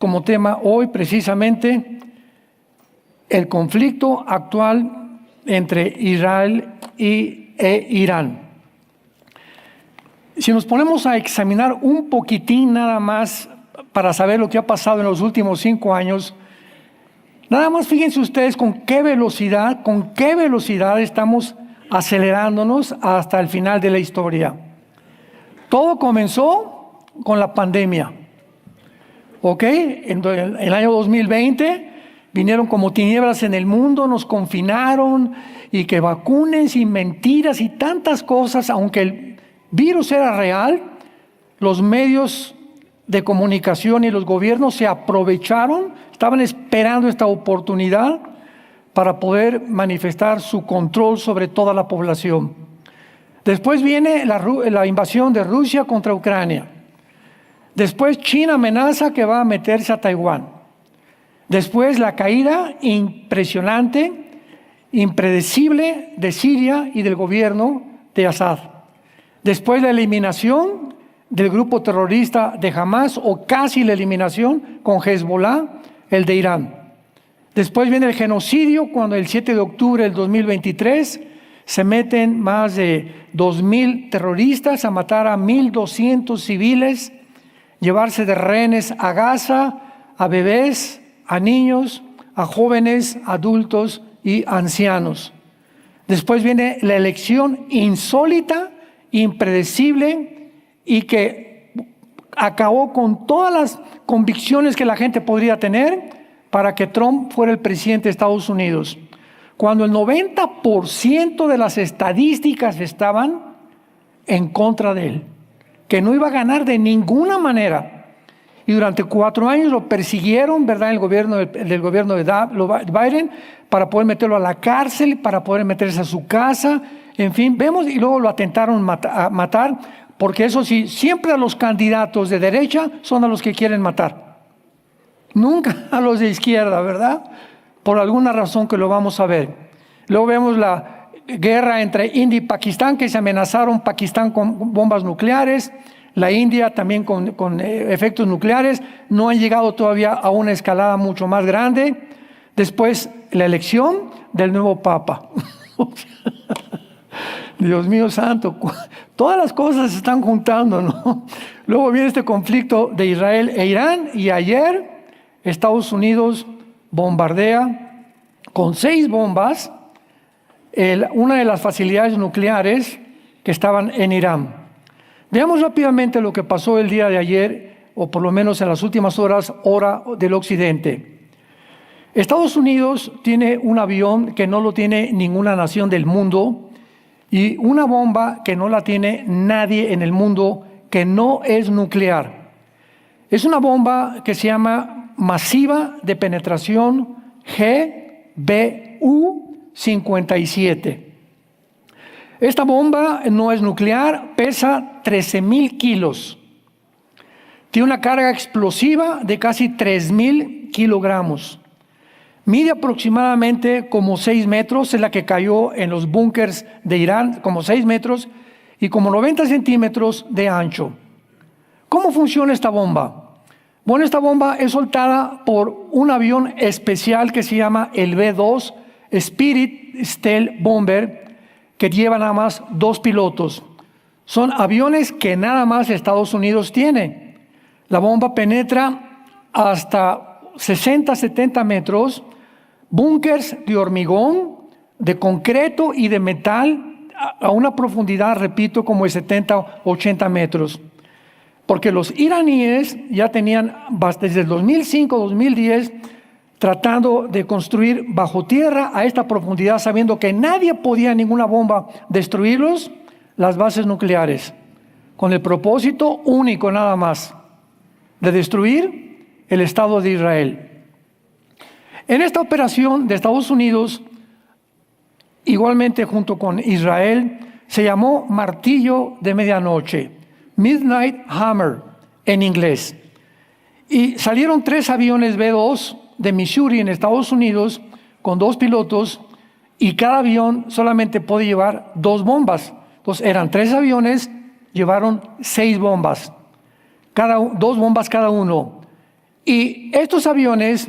como tema hoy precisamente el conflicto actual entre Israel e Irán. Si nos ponemos a examinar un poquitín nada más para saber lo que ha pasado en los últimos 5 años, nada más fíjense ustedes con qué velocidad estamos acelerándonos hasta el final de la historia. Todo comenzó con la pandemia. ¿Ok? En el año 2020 vinieron como tinieblas en el mundo, nos confinaron y que vacunes y mentiras y tantas cosas. Aunque el virus era real, los medios de comunicación y los gobiernos se aprovecharon, estaban esperando esta oportunidad para poder manifestar su control sobre toda la población. Después viene la invasión de Rusia contra Ucrania. Después China amenaza que va a meterse a Taiwán. Después la caída impresionante, impredecible de Siria y del gobierno de Assad. Después la eliminación del grupo terrorista de Hamas, o casi la eliminación con Hezbollah, el de Irán. Después viene el genocidio, cuando el 7 de octubre del 2023 se meten más de 2,000 terroristas a matar a 1,200 civiles, llevarse de rehenes a Gaza, a bebés, a niños, a jóvenes, adultos y ancianos. Después viene la elección insólita, impredecible y que acabó con todas las convicciones que la gente podría tener para que Trump fuera el presidente de Estados Unidos. Cuando el 90% de las estadísticas estaban en contra de él, que no iba a ganar de ninguna manera. Y durante 4 años lo persiguieron, ¿verdad?, el gobierno de Biden, para poder meterlo a la cárcel, para poder meterse a su casa, en fin, vemos, y luego lo atentaron a matar, porque eso sí, siempre a los candidatos de derecha son a los que quieren matar. Nunca a los de izquierda, ¿verdad? Por alguna razón que lo vamos a ver. Luego vemos la guerra entre India y Pakistán, que se amenazaron Pakistán con bombas nucleares, la India también con efectos nucleares. No han llegado todavía a una escalada mucho más grande. Después la elección del nuevo Papa. Dios mío santo, todas las cosas se están juntando, ¿no? Luego viene este conflicto de Israel e Irán, y ayer Estados Unidos bombardea con 6 bombas una de las facilidades nucleares que estaban en Irán. Veamos rápidamente lo que pasó el día de ayer, o por lo menos en las últimas horas, hora del occidente. Estados Unidos tiene un avión que no lo tiene ninguna nación del mundo, y una bomba que no la tiene nadie en el mundo, que no es nuclear. Es una bomba que se llama masiva de penetración GBU-57. Esta bomba no es nuclear, pesa 13,000 kilos. Tiene una carga explosiva de casi 3,000 kilogramos. Mide aproximadamente como 6 metros, es la que cayó en los búnkers de Irán, como 6 metros, y como 90 centímetros de ancho. ¿Cómo funciona esta bomba? Bueno, esta bomba es soltada por un avión especial que se llama el B-2 Spirit Stealth Bomber, que lleva nada más 2 pilotos. Son aviones que nada más Estados Unidos tiene. La bomba penetra hasta 60, 70 metros, búnkers de hormigón, de concreto y de metal a una profundidad, repito, como de 70, 80 metros. Porque los iraníes ya tenían, desde el 2005, 2010, tratando de construir bajo tierra a esta profundidad, sabiendo que nadie podía, ninguna bomba, destruirlos, las bases nucleares, con el propósito único nada más, de destruir el Estado de Israel. En esta operación de Estados Unidos, igualmente junto con Israel, se llamó Martillo de Medianoche, Midnight Hammer en inglés. Y salieron 3 aviones B-2 de Missouri en Estados Unidos con 2 pilotos, y cada avión solamente puede llevar 2 bombas. Entonces eran 3 aviones, llevaron 6 bombas, 2 bombas cada uno. Y estos aviones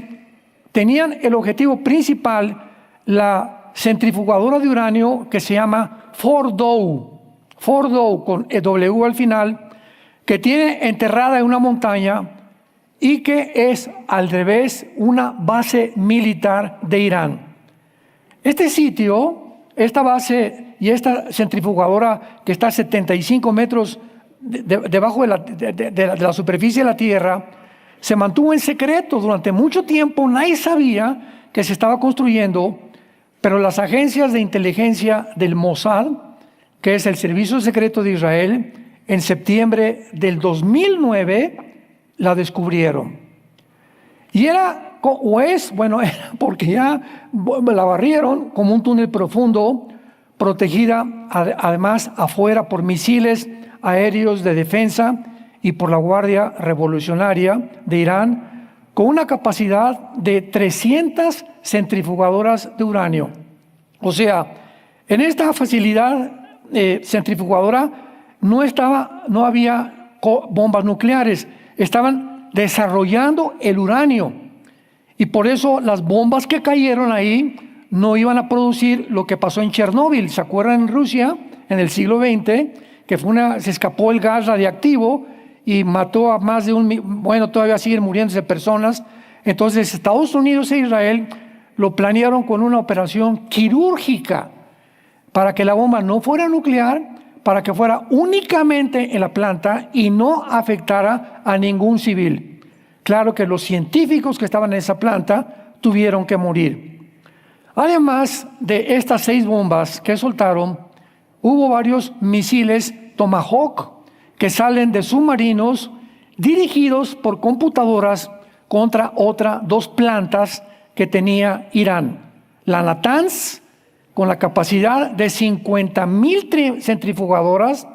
tenían el objetivo principal, la centrifugadora de uranio que se llama Fordow, con W al final, que tiene enterrada en una montaña y que es al revés una base militar de Irán. Este sitio, esta base y esta centrifugadora que está a 75 metros debajo de la superficie de la Tierra, se mantuvo en secreto durante mucho tiempo. Nadie sabía que se estaba construyendo, pero las agencias de inteligencia del Mossad, que es el servicio secreto de Israel, en septiembre del 2009 la descubrieron. Y era porque ya la barrieron como un túnel profundo, protegida además afuera por misiles aéreos de defensa y por la Guardia Revolucionaria de Irán, con una capacidad de 300 centrifugadoras de uranio. O sea, en esta facilidad centrifugadora no había bombas nucleares, estaban desarrollando el uranio. Y por eso las bombas que cayeron ahí no iban a producir lo que pasó en Chernóbil. ¿Se acuerdan en Rusia en el siglo XX? Que se escapó el gas radiactivo y mató a más de todavía siguen muriéndose personas. Entonces Estados Unidos e Israel lo planearon con una operación quirúrgica para que la bomba no fuera nuclear, para que fuera únicamente en la planta y no afectara a ningún civil. Claro que los científicos que estaban en esa planta tuvieron que morir. Además de estas 6 bombas que soltaron, hubo varios misiles Tomahawk que salen de submarinos dirigidos por computadoras contra otras 2 plantas que tenía Irán. La Natanz, con la capacidad de 50,000 centrifugadoras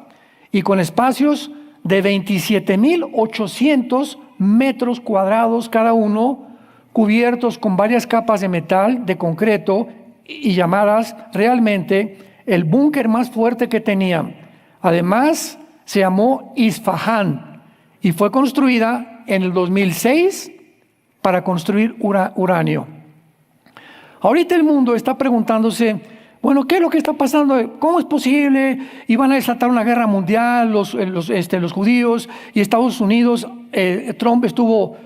y con espacios de 27,800 metros cuadrados cada uno, cubiertos con varias capas de metal, de concreto, y llamadas realmente el búnker más fuerte que tenían. Además, se llamó Isfahán y fue construida en el 2006 para construir uranio. Ahorita el mundo está preguntándose, ¿qué es lo que está pasando? ¿Cómo es posible? Iban a desatar una guerra mundial los judíos y Estados Unidos. Trump estuvo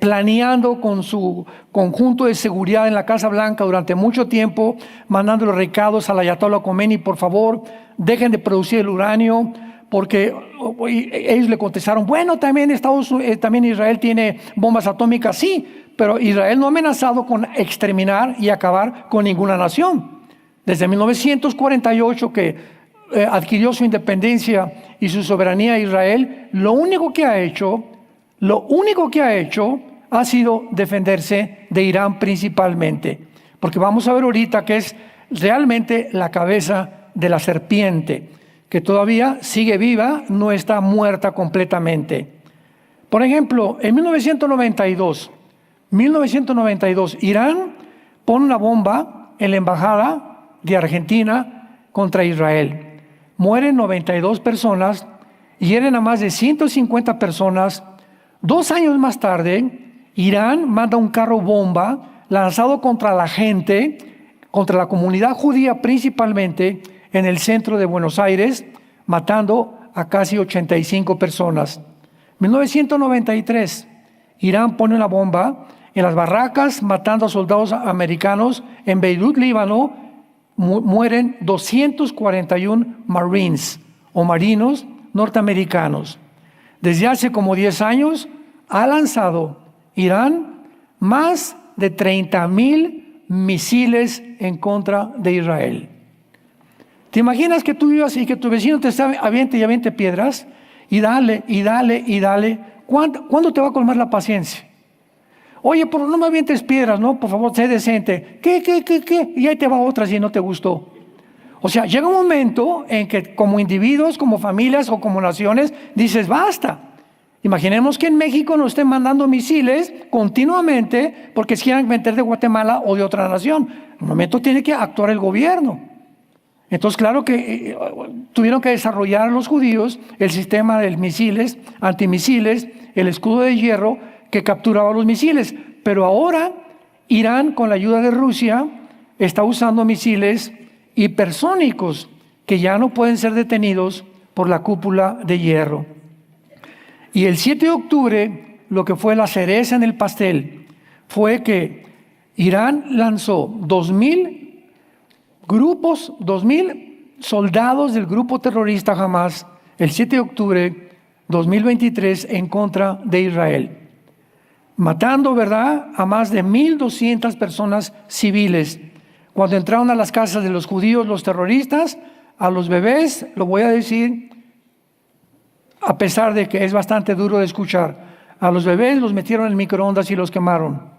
planeando con su conjunto de seguridad en la Casa Blanca durante mucho tiempo, mandando los recados al Ayatollah Khomeini: por favor, dejen de producir el uranio, porque ellos le contestaron, también Israel tiene bombas atómicas. Sí, pero Israel no ha amenazado con exterminar y acabar con ninguna nación. Desde 1948 que adquirió su independencia y su soberanía Israel, lo único que ha hecho ha sido defenderse de Irán principalmente. Porque vamos a ver ahorita que es realmente la cabeza de la serpiente, que todavía sigue viva, no está muerta completamente. Por ejemplo, en 1992, Irán pone una bomba en la embajada de Argentina contra Israel. Mueren 92 personas, hieren a más de 150 personas. 2 años más tarde, Irán manda un carro bomba lanzado contra la gente, contra la comunidad judía principalmente, en el centro de Buenos Aires, matando a casi 85 personas. 1993, Irán pone una bomba en las barracas, matando a soldados americanos. En Beirut, Líbano, mueren 241 Marines o marinos norteamericanos. Desde hace como 10 años ha lanzado Irán más de 30,000 misiles en contra de Israel. ¿Te imaginas que tú vivas y que tu vecino te aviente y aviente piedras? Y dale, y dale, y dale. ¿Cuándo te va a colmar la paciencia? Oye, no me avientes piedras, ¿no? Por favor, sé decente. ¿Qué? Y ahí te va otra si no te gustó. O sea, llega un momento en que como individuos, como familias o como naciones, dices, basta. Imaginemos que en México nos estén mandando misiles continuamente porque quieran meter de Guatemala o de otra nación. En un momento tiene que actuar el gobierno. Entonces, claro que tuvieron que desarrollar los judíos el sistema de misiles, antimisiles, el escudo de hierro, que capturaba los misiles. Pero ahora Irán, con la ayuda de Rusia, está usando misiles hipersónicos que ya no pueden ser detenidos por la cúpula de hierro. Y el 7 de octubre, lo que fue la cereza en el pastel, fue que Irán lanzó 2,000 grupos, 2,000 soldados del grupo terrorista Hamas, el 7 de octubre 2023, en contra de Israel, matando, ¿verdad?, a más de 1,200 personas civiles. Cuando entraron a las casas de los judíos, los terroristas, a los bebés, lo voy a decir, a pesar de que es bastante duro de escuchar, a los bebés los metieron en microondas y los quemaron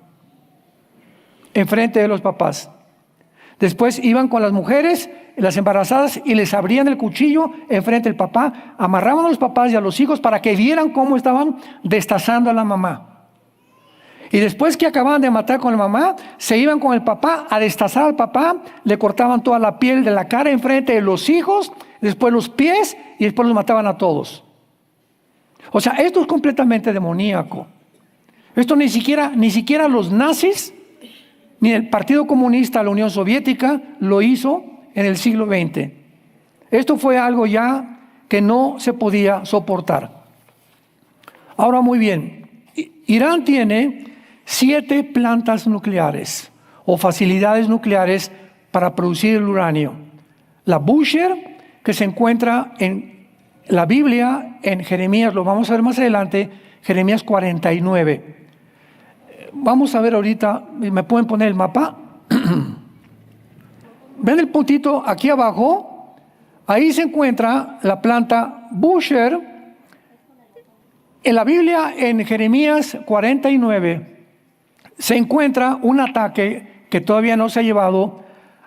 enfrente de los papás. Después iban con las mujeres, las embarazadas, y les abrían el cuchillo enfrente del papá, amarraban a los papás y a los hijos para que vieran cómo estaban destazando a la mamá. Y después que acababan de matar con la mamá, se iban con el papá a destazar al papá, le cortaban toda la piel de la cara enfrente de los hijos, después los pies, y después los mataban a todos. O sea, esto es completamente demoníaco. Esto ni siquiera los nazis, ni el Partido Comunista de la Unión Soviética lo hizo en el siglo XX. Esto fue algo ya que no se podía soportar. Ahora, muy bien, Irán tiene 7 plantas nucleares o facilidades nucleares para producir el uranio. La Bushehr, que se encuentra en la Biblia, en Jeremías, lo vamos a ver más adelante, Jeremías 49. Vamos a ver ahorita, ¿me pueden poner el mapa? ¿Ven el puntito aquí abajo? Ahí se encuentra la planta Bushehr. En la Biblia, en Jeremías 49, se encuentra un ataque que todavía no se ha llevado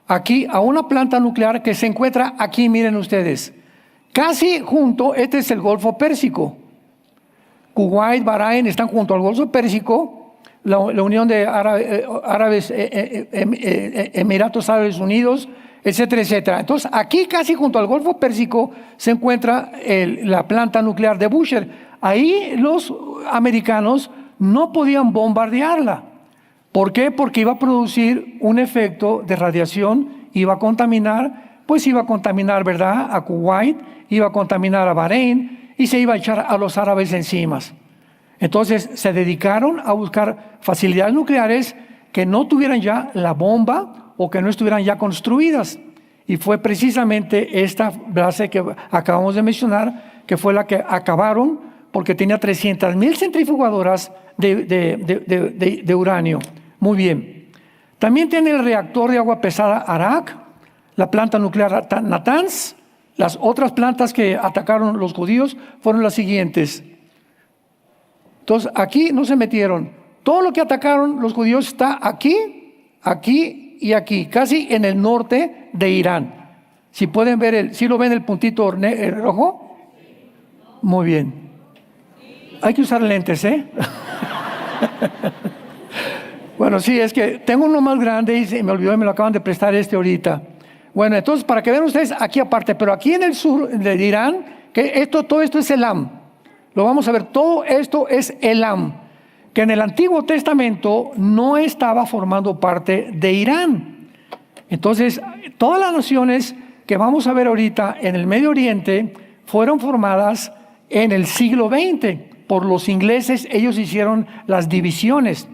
aquí a una planta nuclear que se encuentra aquí, miren ustedes, casi junto. Este es el Golfo Pérsico. Kuwait, Bahrein están junto al Golfo Pérsico. La Unión de Emiratos Árabes Unidos, etcétera, etcétera. Entonces, aquí casi junto al Golfo Pérsico se encuentra la planta nuclear de Bushehr. Ahí los americanos no podían bombardearla. ¿Por qué? Porque iba a producir un efecto de radiación, iba a contaminar, ¿verdad?, a Kuwait, iba a contaminar a Bahrein y se iba a echar a los árabes encima. Entonces se dedicaron a buscar facilidades nucleares que no tuvieran ya la bomba o que no estuvieran ya construidas. Y fue precisamente esta base que acabamos de mencionar, que fue la que acabaron, porque tenía 300,000 centrifugadoras de uranio. Muy bien. También tiene el reactor de agua pesada Arak, la planta nuclear Natanz. Las otras plantas que atacaron los judíos fueron las siguientes. Entonces, aquí no se metieron. Todo lo que atacaron los judíos está aquí, aquí y aquí, casi en el norte de Irán. Si pueden ver, ¿sí lo ven el puntito rojo? Muy bien. Hay que usar lentes, ¿eh? Bueno, sí, es que tengo uno más grande y se me olvidó y me lo acaban de prestar ahorita. Bueno, entonces, para que vean ustedes aquí aparte, pero aquí en el sur de Irán, que todo esto es Elam. Lo vamos a ver, todo esto es Elam, que en el Antiguo Testamento no estaba formando parte de Irán. Entonces, todas las naciones que vamos a ver ahorita en el Medio Oriente fueron formadas en el siglo XX por los ingleses. Ellos hicieron las divisiones.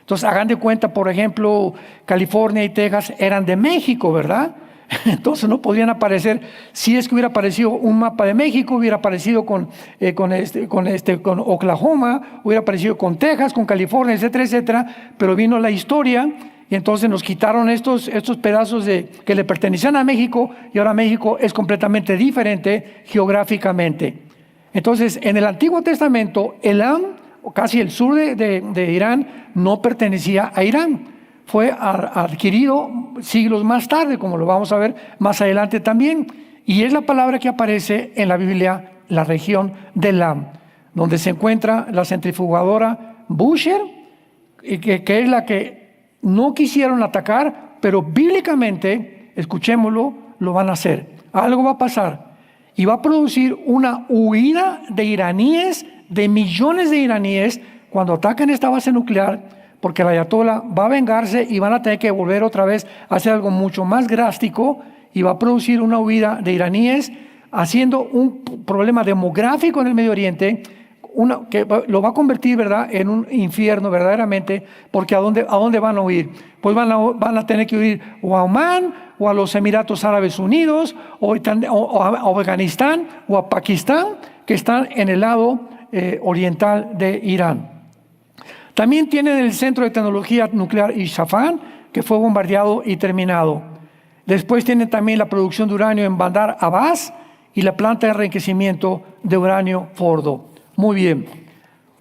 Entonces, hagan de cuenta, por ejemplo, California y Texas eran de México, ¿verdad? Entonces no podrían aparecer. Si es que hubiera aparecido un mapa de México, hubiera aparecido con Oklahoma, hubiera aparecido con Texas, con California, etcétera, etcétera. Pero vino la historia y entonces nos quitaron estos pedazos que le pertenecían a México, y ahora México es completamente diferente geográficamente. Entonces, en el Antiguo Testamento, Elam, o casi el sur de Irán, no pertenecía a Irán. Fue adquirido siglos más tarde, como lo vamos a ver más adelante también. Y es la palabra que aparece en la Biblia, la región de Elam, donde se encuentra la centrifugadora Bushehr, que es la que no quisieron atacar, pero bíblicamente, escuchémoslo, lo van a hacer. Algo va a pasar y va a producir una huida de iraníes, de millones de iraníes, cuando ataquen esta base nuclear, porque el ayatolá va a vengarse y van a tener que volver otra vez a hacer algo mucho más drástico y va a producir una huida de iraníes, haciendo un problema demográfico en el Medio Oriente, que lo va a convertir, ¿verdad?, en un infierno verdaderamente, porque ¿a dónde van a huir? Pues van a tener que huir o a Omán, o a los Emiratos Árabes Unidos, o a Afganistán, o a Pakistán, que están en el lado oriental de Irán. También tienen el Centro de Tecnología Nuclear Isfahan, que fue bombardeado y terminado. Después tienen también la producción de uranio en Bandar Abbas y la planta de enriquecimiento de uranio Fordo. Muy bien.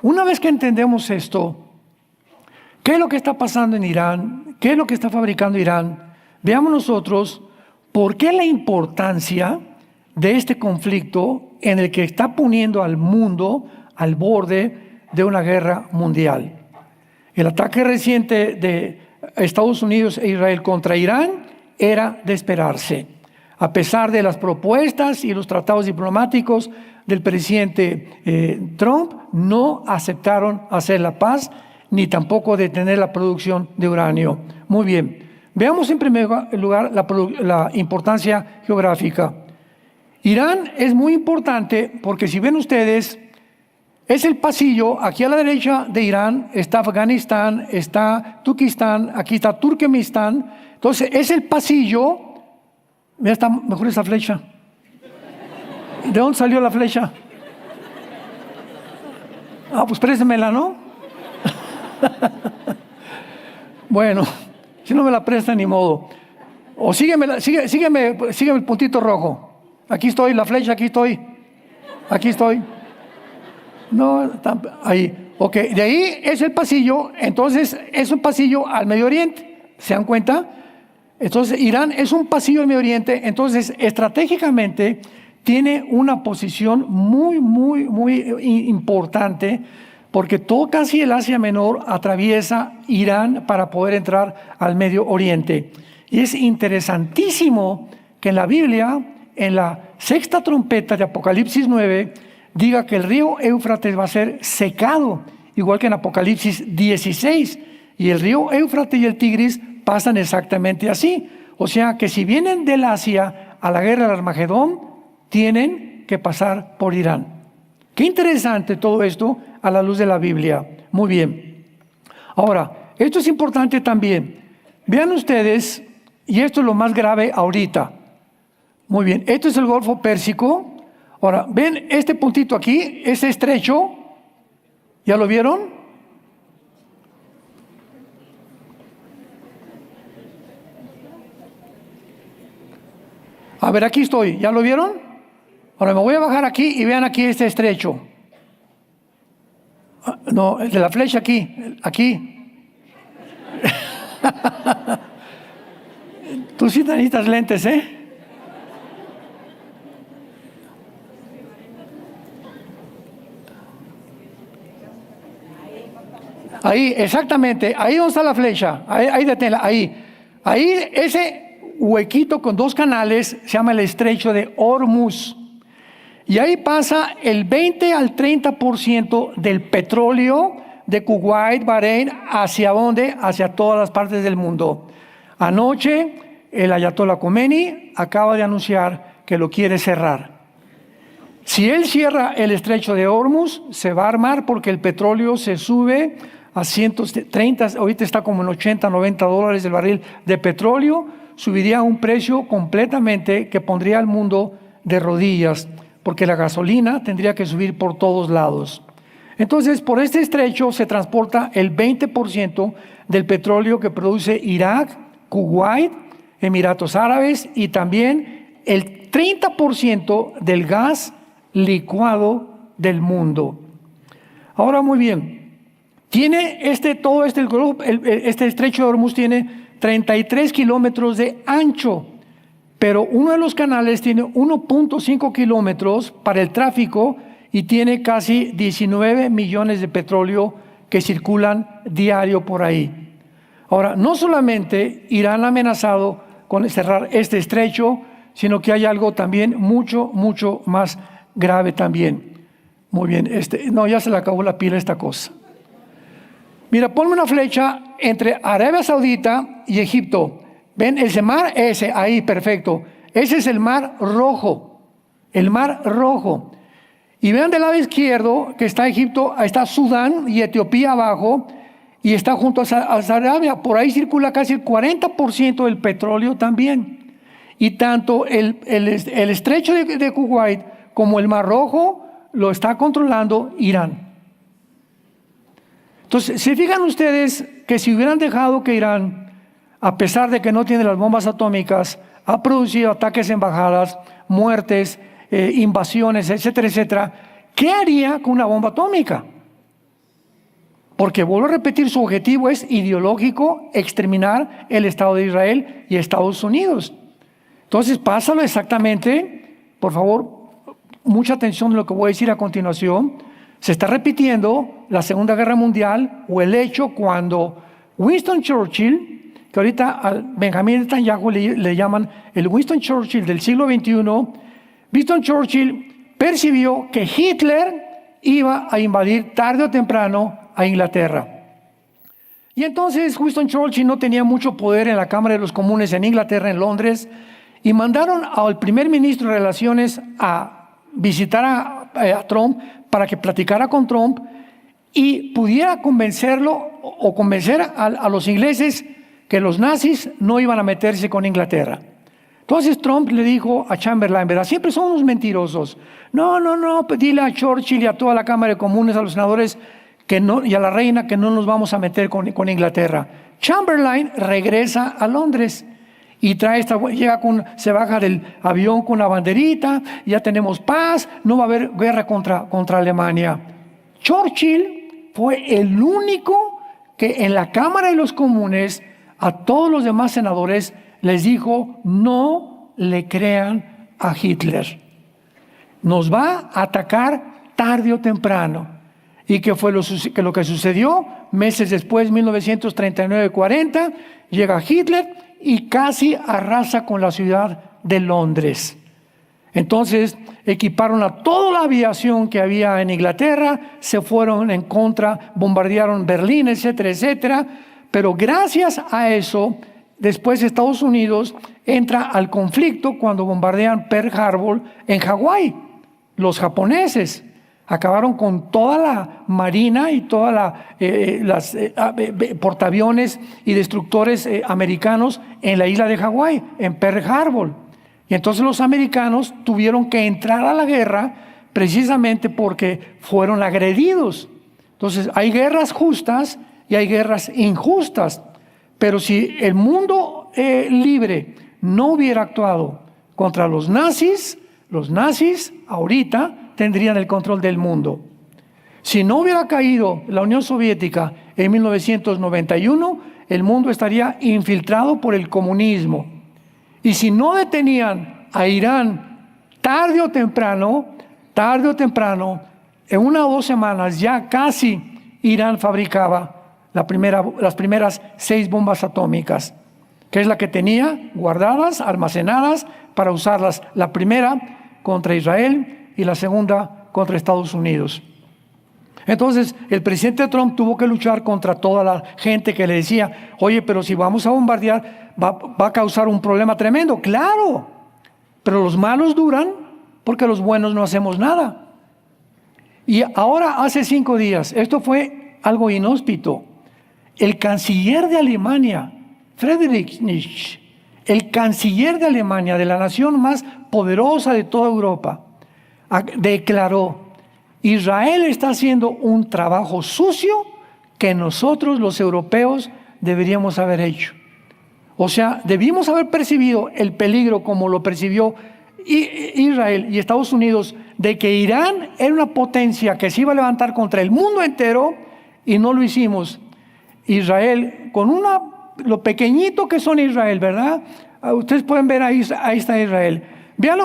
Una vez que entendemos esto, ¿qué es lo que está pasando en Irán? ¿Qué es lo que está fabricando Irán? Veamos nosotros por qué la importancia de este conflicto en el que está poniendo al mundo al borde de una guerra mundial. El ataque reciente de Estados Unidos e Israel contra Irán era de esperarse. A pesar de las propuestas y los tratados diplomáticos del presidente Trump, no aceptaron hacer la paz ni tampoco detener la producción de uranio. Muy bien, veamos en primer lugar la importancia geográfica. Irán es muy importante porque si ven ustedes, es el pasillo, aquí a la derecha de Irán está Afganistán, está Turquistán, aquí está Turkmenistán. Entonces es el pasillo, mira, está mejor esa flecha. ¿De dónde salió la flecha? Pues préstemela, ¿no? Bueno, si no me la prestan, ni modo. O sígueme el puntito rojo. Aquí estoy, la flecha, aquí estoy. Aquí estoy. No, ahí. Ok, de ahí es el pasillo, entonces es un pasillo al Medio Oriente. ¿Se dan cuenta? Entonces Irán es un pasillo al Medio Oriente, entonces estratégicamente tiene una posición muy importante, porque todo casi el Asia Menor atraviesa Irán para poder entrar al Medio Oriente. Y es interesantísimo que en la Biblia, en la sexta trompeta de Apocalipsis 9, diga que el río Éufrates va a ser secado, igual que en Apocalipsis 16. Y el río Éufrates y el Tigris pasan exactamente así. O sea que si vienen del Asia a la guerra del Armagedón, tienen que pasar por Irán. Qué interesante todo esto a la luz de la Biblia. Muy bien. Ahora, esto es importante también. Vean ustedes, y esto es lo más grave ahorita. Muy bien, esto es el Golfo Pérsico. Ahora, ven este puntito aquí, ese estrecho. ¿Ya lo vieron? A ver, aquí estoy. ¿Ya lo vieron? Ahora me voy a bajar aquí y vean aquí este estrecho. No, el de la flecha aquí. Tú sí necesitas lentes, ¿eh? Ahí, exactamente, ahí donde está la flecha, ahí deténla, ahí. Ahí ese huequito con dos canales se llama el estrecho de Hormuz. Y ahí pasa el 20 al 30% del petróleo de Kuwait, Bahrein, ¿hacia dónde? Hacia todas las partes del mundo. Anoche el ayatolá Khomeini acaba de anunciar que lo quiere cerrar. Si él cierra el estrecho de Hormuz, se va a armar porque el petróleo se sube a 130, ahorita está como en 80, 90 dólares el barril de petróleo, subiría a un precio completamente que pondría al mundo de rodillas, porque la gasolina tendría que subir por todos lados. Entonces, por este estrecho se transporta el 20% del petróleo que produce Irak, Kuwait, Emiratos Árabes y también el 30% del gas licuado del mundo. Ahora, muy bien, tiene este estrecho de Hormuz tiene 33 kilómetros de ancho, pero uno de los canales tiene 1.5 kilómetros para el tráfico y tiene casi 19 millones de petróleo que circulan diario por ahí. Ahora, no solamente Irán ha amenazado con cerrar este estrecho, sino que hay algo también mucho más grave también. Muy bien, no, ya se le acabó la pila a esta cosa. Mira, ponme una flecha entre Arabia Saudita y Egipto. ¿Ven ese mar? Ese, ahí, perfecto. Ese es el Mar Rojo. El Mar Rojo. Y vean del lado izquierdo que está Egipto, está Sudán y Etiopía abajo, y está junto a Arabia. Por ahí circula casi el 40% del petróleo también. Y tanto el estrecho de Kuwait como el Mar Rojo lo está controlando Irán. Entonces, ¿se fijan ustedes que si hubieran dejado que Irán, a pesar de que no tiene las bombas atómicas, ha producido ataques en embajadas, muertes, invasiones, etcétera, etcétera, ¿qué haría con una bomba atómica? Porque, vuelvo a repetir, su objetivo es ideológico, exterminar el Estado de Israel y Estados Unidos. Entonces, pásalo exactamente, por favor, mucha atención en lo que voy a decir a continuación. Se está repitiendo la Segunda Guerra Mundial o el hecho cuando Winston Churchill, que ahorita al Benjamin Netanyahu le llaman el Winston Churchill del siglo XXI, Winston Churchill percibió que Hitler iba a invadir tarde o temprano a Inglaterra. Y entonces Winston Churchill no tenía mucho poder en la Cámara de los Comunes en Inglaterra, en Londres, y mandaron al primer ministro de Relaciones a visitar a Trump para que platicara con Trump y pudiera convencerlo o convencer a los ingleses que los nazis no iban a meterse con Inglaterra. Entonces Trump le dijo a Chamberlain, ¿verdad? Siempre son unos mentirosos. No, pues dile a Churchill y a toda la Cámara de Comunes, a los senadores que no, y a la reina que no nos vamos a meter con Inglaterra. Chamberlain regresa a Londres y se baja del avión con una banderita, ya tenemos paz, no va a haber guerra contra Alemania. Churchill fue el único que en la Cámara de los Comunes a todos los demás senadores les dijo: no le crean a Hitler. Nos va a atacar tarde o temprano. ¿Y qué fue lo que sucedió? Meses después, 1939-40, llega Hitler y casi arrasa con la ciudad de Londres. Entonces equiparon a toda la aviación que había en Inglaterra, se fueron en contra, bombardearon Berlín, etcétera, etcétera. Pero gracias a eso, después Estados Unidos entra al conflicto cuando bombardean Pearl Harbor en Hawái. Los japoneses acabaron con toda la marina y todas las portaaviones y destructores americanos en la isla de Hawái, en Pearl Harbor. Y entonces los americanos tuvieron que entrar a la guerra precisamente porque fueron agredidos. Entonces hay guerras justas y hay guerras injustas. Pero si el mundo libre no hubiera actuado contra los nazis ahorita tendrían el control del mundo. Si no hubiera caído la Unión Soviética en 1991, el mundo estaría infiltrado por el comunismo. Y si no detenían a Irán tarde o temprano, en 1 o 2 semanas ya casi Irán fabricaba las primeras 6 bombas atómicas, que es la que tenía guardadas, almacenadas para usarlas. La primera contra Israel y la segunda contra Estados Unidos. Entonces el presidente Trump tuvo que luchar contra toda la gente que le decía: oye, pero si vamos a bombardear va a causar un problema tremendo. Claro, pero los malos duran porque los buenos no hacemos nada. Y ahora, hace 5 días, esto fue algo inhóspito. El canciller de Alemania, Friedrich Nietzsche, el canciller de Alemania, de la nación más poderosa de toda Europa, declaró: Israel está haciendo un trabajo sucio que nosotros los europeos deberíamos haber hecho. O sea, debimos haber percibido el peligro como lo percibió Israel y Estados Unidos, de que Irán era una potencia que se iba a levantar contra el mundo entero, y no lo hicimos. Israel, con lo pequeñito que son Israel, ¿verdad? Ustedes pueden ver ahí está Israel. Vean,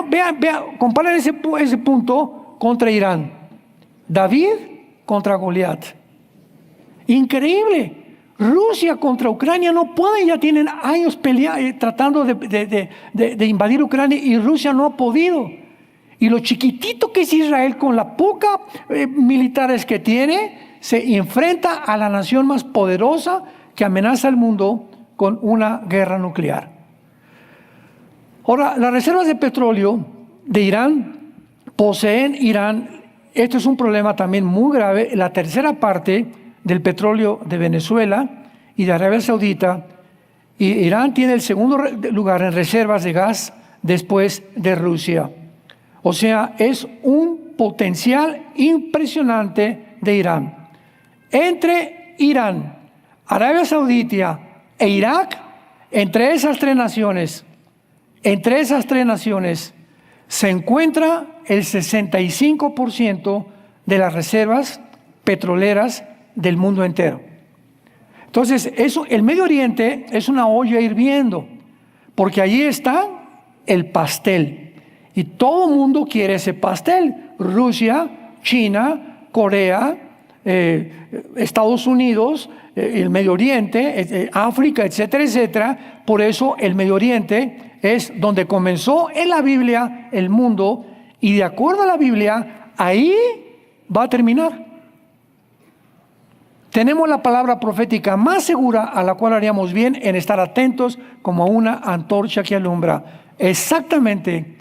comparen ese punto contra Irán. David contra Goliat. Increíble. Rusia contra Ucrania no pueden, ya tienen años tratando de invadir Ucrania, y Rusia no ha podido. Y lo chiquitito que es Israel, con la poca militares que tiene, se enfrenta a la nación más poderosa que amenaza al mundo con una guerra nuclear. Ahora, las reservas de petróleo de Irán poseen esto es un problema también muy grave, la tercera parte del petróleo de Venezuela y de Arabia Saudita, y Irán tiene el segundo lugar en reservas de gas después de Rusia. O sea, es un potencial impresionante de Irán. Entre Irán, Arabia Saudita e Irak, entre esas tres naciones, se encuentra el 65% de las reservas petroleras del mundo entero. Entonces, el Medio Oriente es una olla hirviendo, porque allí está el pastel. Y todo el mundo quiere ese pastel. Rusia, China, Corea, Estados Unidos, el Medio Oriente, África, etcétera, etcétera. Por eso el Medio Oriente es donde comenzó en la Biblia el mundo, y de acuerdo a la Biblia, ahí va a terminar. Tenemos la palabra profética más segura, a la cual haríamos bien en estar atentos como una antorcha que alumbra. Exactamente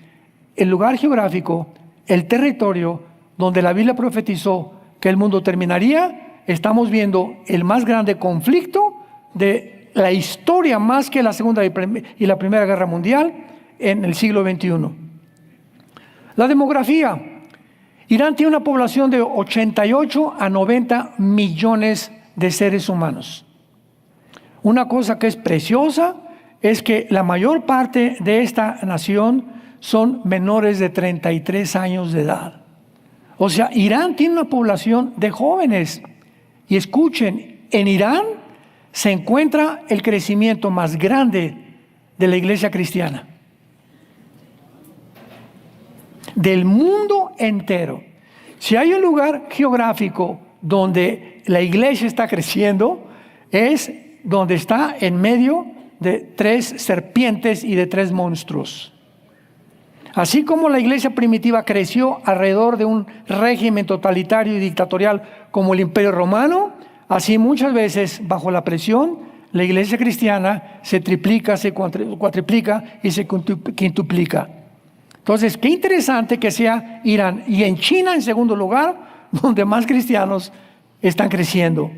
el lugar geográfico, el territorio donde la Biblia profetizó que el mundo terminaría. Estamos viendo el más grande conflicto de la historia, más que la Segunda y la Primera Guerra Mundial, en el siglo XXI. La demografía. Irán tiene una población de 88 a 90 millones de seres humanos. Una cosa que es preciosa es que la mayor parte de esta nación son menores de 33 años de edad. O sea, Irán tiene una población de jóvenes. Y escuchen, en Irán se encuentra el crecimiento más grande de la iglesia cristiana del mundo entero. Si hay un lugar geográfico donde la iglesia está creciendo, es donde está en medio de 3 serpientes y de 3 monstruos. Así como la iglesia primitiva creció alrededor de un régimen totalitario y dictatorial como el Imperio Romano, así muchas veces bajo la presión la iglesia cristiana se triplica, se cuatriplica y se quintuplica. Entonces, qué interesante que sea Irán. Y en China, en segundo lugar, donde más cristianos están creciendo.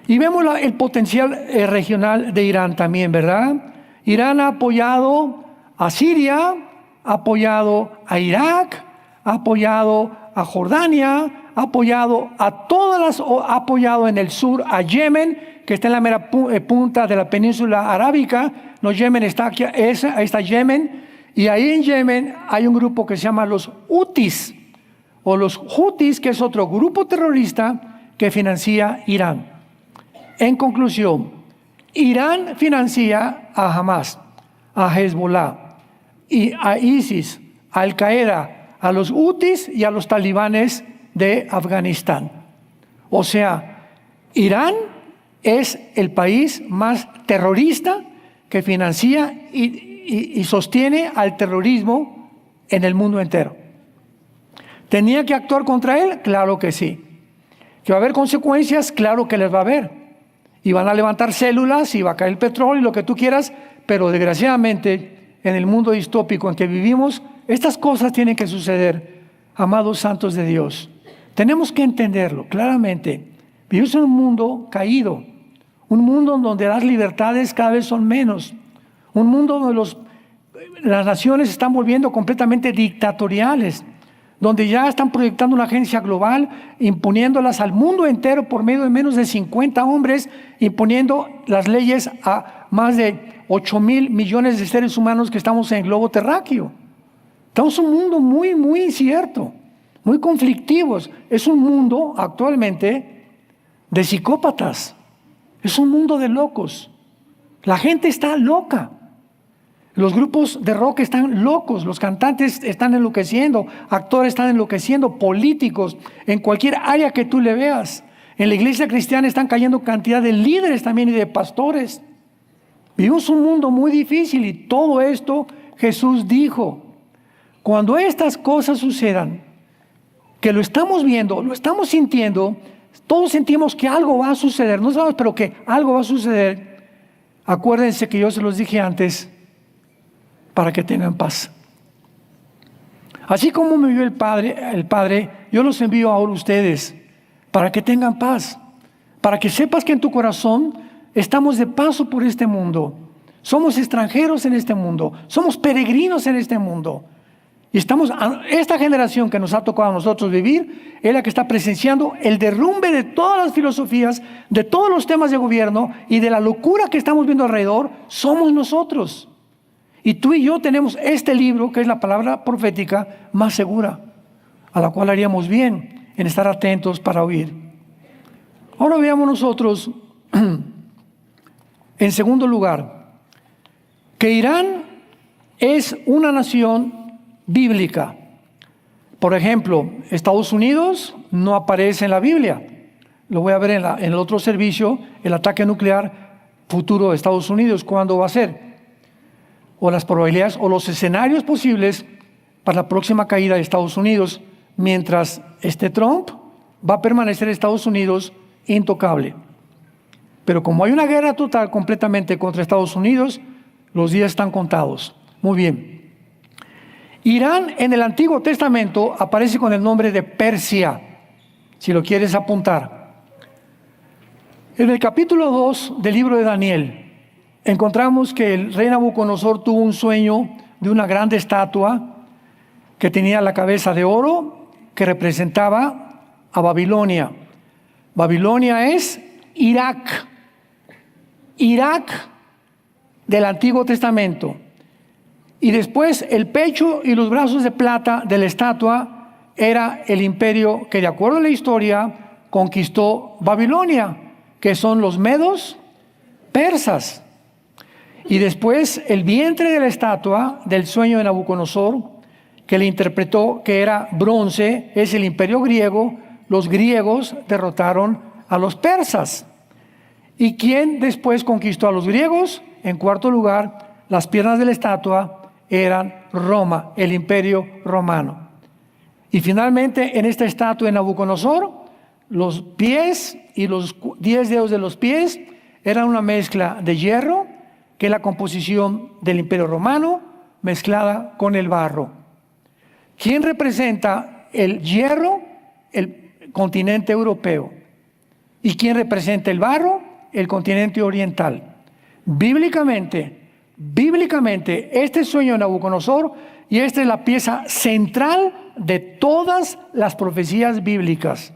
Y vemos el potencial regional de Irán también, ¿verdad? Irán ha apoyado a Siria, ha apoyado a Irak, ha apoyado a Jordania, ha apoyado ha apoyado en el sur a Yemen, que está en la mera punta de la península arábica. No, Yemen está aquí, ahí está Yemen. Y ahí en Yemen hay un grupo que se llama los Hutis, o los Hutis, que es otro grupo terrorista que financia Irán. En conclusión, Irán financia a Hamas, a Hezbollah, y a ISIS, a Al-Qaeda, a los Hutis y a los talibanes de Afganistán. O sea, Irán es el país más terrorista que financia y sostiene al terrorismo en el mundo entero. ¿Tenía que actuar contra él? Claro que sí. ¿Que va a haber consecuencias? Claro que les va a haber. Y van a levantar células y va a caer el petróleo y lo que tú quieras, pero desgraciadamente en el mundo distópico en que vivimos, estas cosas tienen que suceder, amados santos de Dios. Tenemos que entenderlo claramente. Vivimos en un mundo caído, un mundo donde las libertades cada vez son menos, un mundo donde las naciones se están volviendo completamente dictatoriales, donde ya están proyectando una agencia global, imponiéndolas al mundo entero por medio de menos de 50 hombres, imponiendo las leyes a más de 8,000 millones de seres humanos que estamos en el globo terráqueo. Estamos en un mundo muy, muy incierto, muy conflictivos. Es un mundo actualmente de psicópatas, es un mundo de locos. La gente está loca. Los grupos de rock están locos, los cantantes están enloqueciendo, actores están enloqueciendo, políticos, en cualquier área que tú le veas. En la iglesia cristiana están cayendo cantidad de líderes también y de pastores. Vivimos un mundo muy difícil y todo esto Jesús dijo. Cuando estas cosas sucedan, que lo estamos viendo, lo estamos sintiendo, todos sentimos que algo va a suceder, no sabemos, pero que algo va a suceder. Acuérdense que yo se los dije antes, para que tengan paz. Así como me envió el Padre, yo los envío ahora a ustedes, para que tengan paz, para que sepas que en tu corazón estamos de paso por este mundo, somos extranjeros en este mundo, somos peregrinos en este mundo. Y esta generación que nos ha tocado a nosotros vivir, es la que está presenciando el derrumbe de todas las filosofías, de todos los temas de gobierno y de la locura que estamos viendo alrededor, somos nosotros. Y tú y yo tenemos este libro, que es la palabra profética más segura, a la cual haríamos bien en estar atentos para oír. Ahora veamos nosotros, en segundo lugar, que Irán es una nación bíblica. Por ejemplo, Estados Unidos no aparece en la Biblia. Lo voy a ver en el otro servicio, el ataque nuclear futuro de Estados Unidos, ¿cuándo va a ser? O las probabilidades o los escenarios posibles para la próxima caída de Estados Unidos, mientras Trump va a permanecer en Estados Unidos intocable. Pero como hay una guerra total completamente contra Estados Unidos, los días están contados. Muy bien. Irán en el Antiguo Testamento aparece con el nombre de Persia, si lo quieres apuntar. En el capítulo 2 del libro de Daniel, encontramos que el rey Nabucodonosor tuvo un sueño de una grande estatua que tenía la cabeza de oro, que representaba a Babilonia. Babilonia es Irak. Irak del Antiguo Testamento. Y después el pecho y los brazos de plata de la estatua era el imperio que, de acuerdo a la historia, conquistó Babilonia, que son los medos persas. Y después el vientre de la estatua del sueño de Nabucodonosor, que le interpretó que era bronce, es el imperio griego. Los griegos derrotaron a los persas. ¿Y quién después conquistó a los griegos? En cuarto lugar, las piernas de la estatua eran Roma, el imperio romano. Y finalmente, en esta estatua de Nabucodonosor, los pies y los 10 dedos de los pies eran una mezcla de hierro, que es la composición del imperio romano, mezclada con el barro. ¿Quién representa el hierro? El continente europeo. ¿Y quién representa el barro? El continente oriental. Bíblicamente, este sueño de Nabucodonosor, y esta es la pieza central de todas las profecías bíblicas.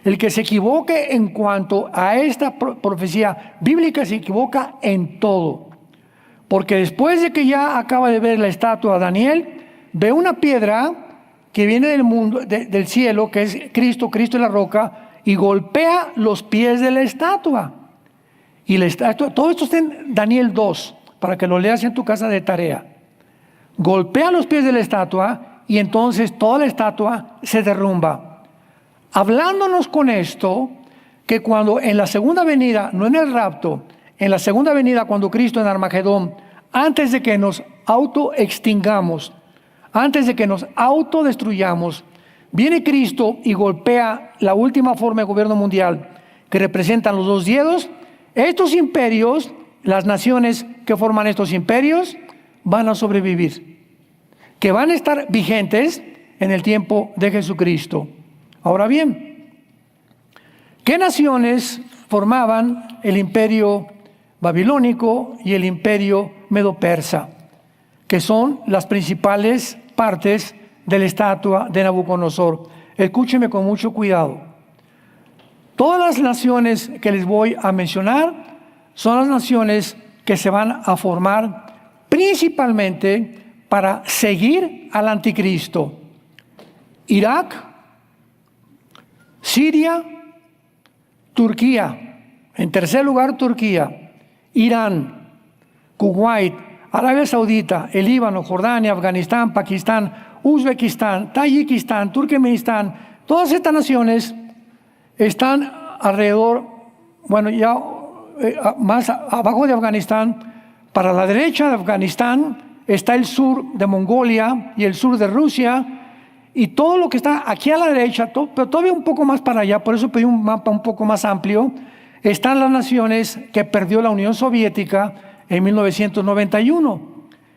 El que se equivoque en cuanto a esta profecía bíblica se equivoca en todo. Porque después de que ya acaba de ver la estatua de Daniel, ve una piedra que viene del mundo, del cielo, que es Cristo es la roca, y golpea los pies de la estatua. Y la estatua, todo esto está en Daniel 2, para que lo leas en tu casa de tarea. Golpea los pies de la estatua y entonces toda la estatua se derrumba. Hablándonos con esto, que cuando en la segunda venida, no en el rapto, en la segunda venida cuando Cristo en Armagedón, antes de que nos autoextingamos, antes de que nos autodestruyamos, viene Cristo y golpea la última forma de gobierno mundial, que representan los 2 dedos. Estos imperios, las naciones que forman estos imperios, van a sobrevivir, que van a estar vigentes en el tiempo de Jesucristo. Ahora bien, ¿qué naciones formaban el imperio babilónico y el imperio medo-persa? Que son las principales partes de la estatua de Nabucodonosor. Escúcheme con mucho cuidado. Todas las naciones que les voy a mencionar son las naciones que se van a formar principalmente para seguir al anticristo. Irak, Siria, Turquía, en tercer lugar Turquía, Irán, Kuwait, Arabia Saudita, el Líbano, Jordania, Afganistán, Pakistán, Uzbekistán, Tayikistán, Turkmenistán. Todas estas naciones están alrededor, ya más abajo de Afganistán. Para la derecha de Afganistán está el sur de Mongolia y el sur de Rusia, y todo lo que está aquí a la derecha, pero todavía un poco más para allá, por eso pedí un mapa un poco más amplio, están las naciones que perdió la Unión Soviética en 1991.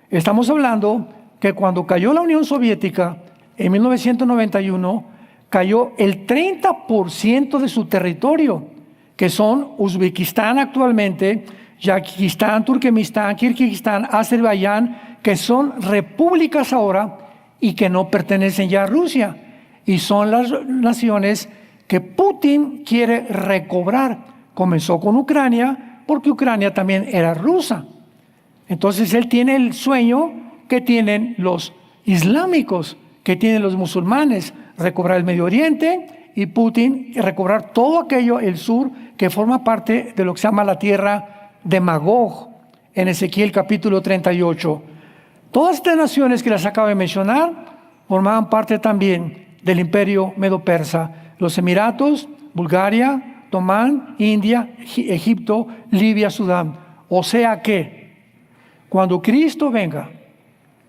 Estamos hablando que cuando cayó la Unión Soviética en 1991, cayó el 30% de su territorio, que son Uzbekistán actualmente, Yazquistán, Turkmenistán, Kirguistán, Azerbaiyán, que son repúblicas ahora y que no pertenecen ya a Rusia. Y son las naciones que Putin quiere recobrar. Comenzó con Ucrania, porque Ucrania también era rusa. Entonces él tiene el sueño que tienen los islámicos, que tienen los musulmanes, recobrar el Medio Oriente, y Putin recobrar todo aquello, el sur, que forma parte de lo que se llama la tierra de Magog, en Ezequiel capítulo 38. Todas estas naciones que las acabo de mencionar formaban parte también del imperio medo-persa. Los Emiratos, Bulgaria, Omán, India, Egipto, Libia, Sudán. O sea que cuando Cristo venga,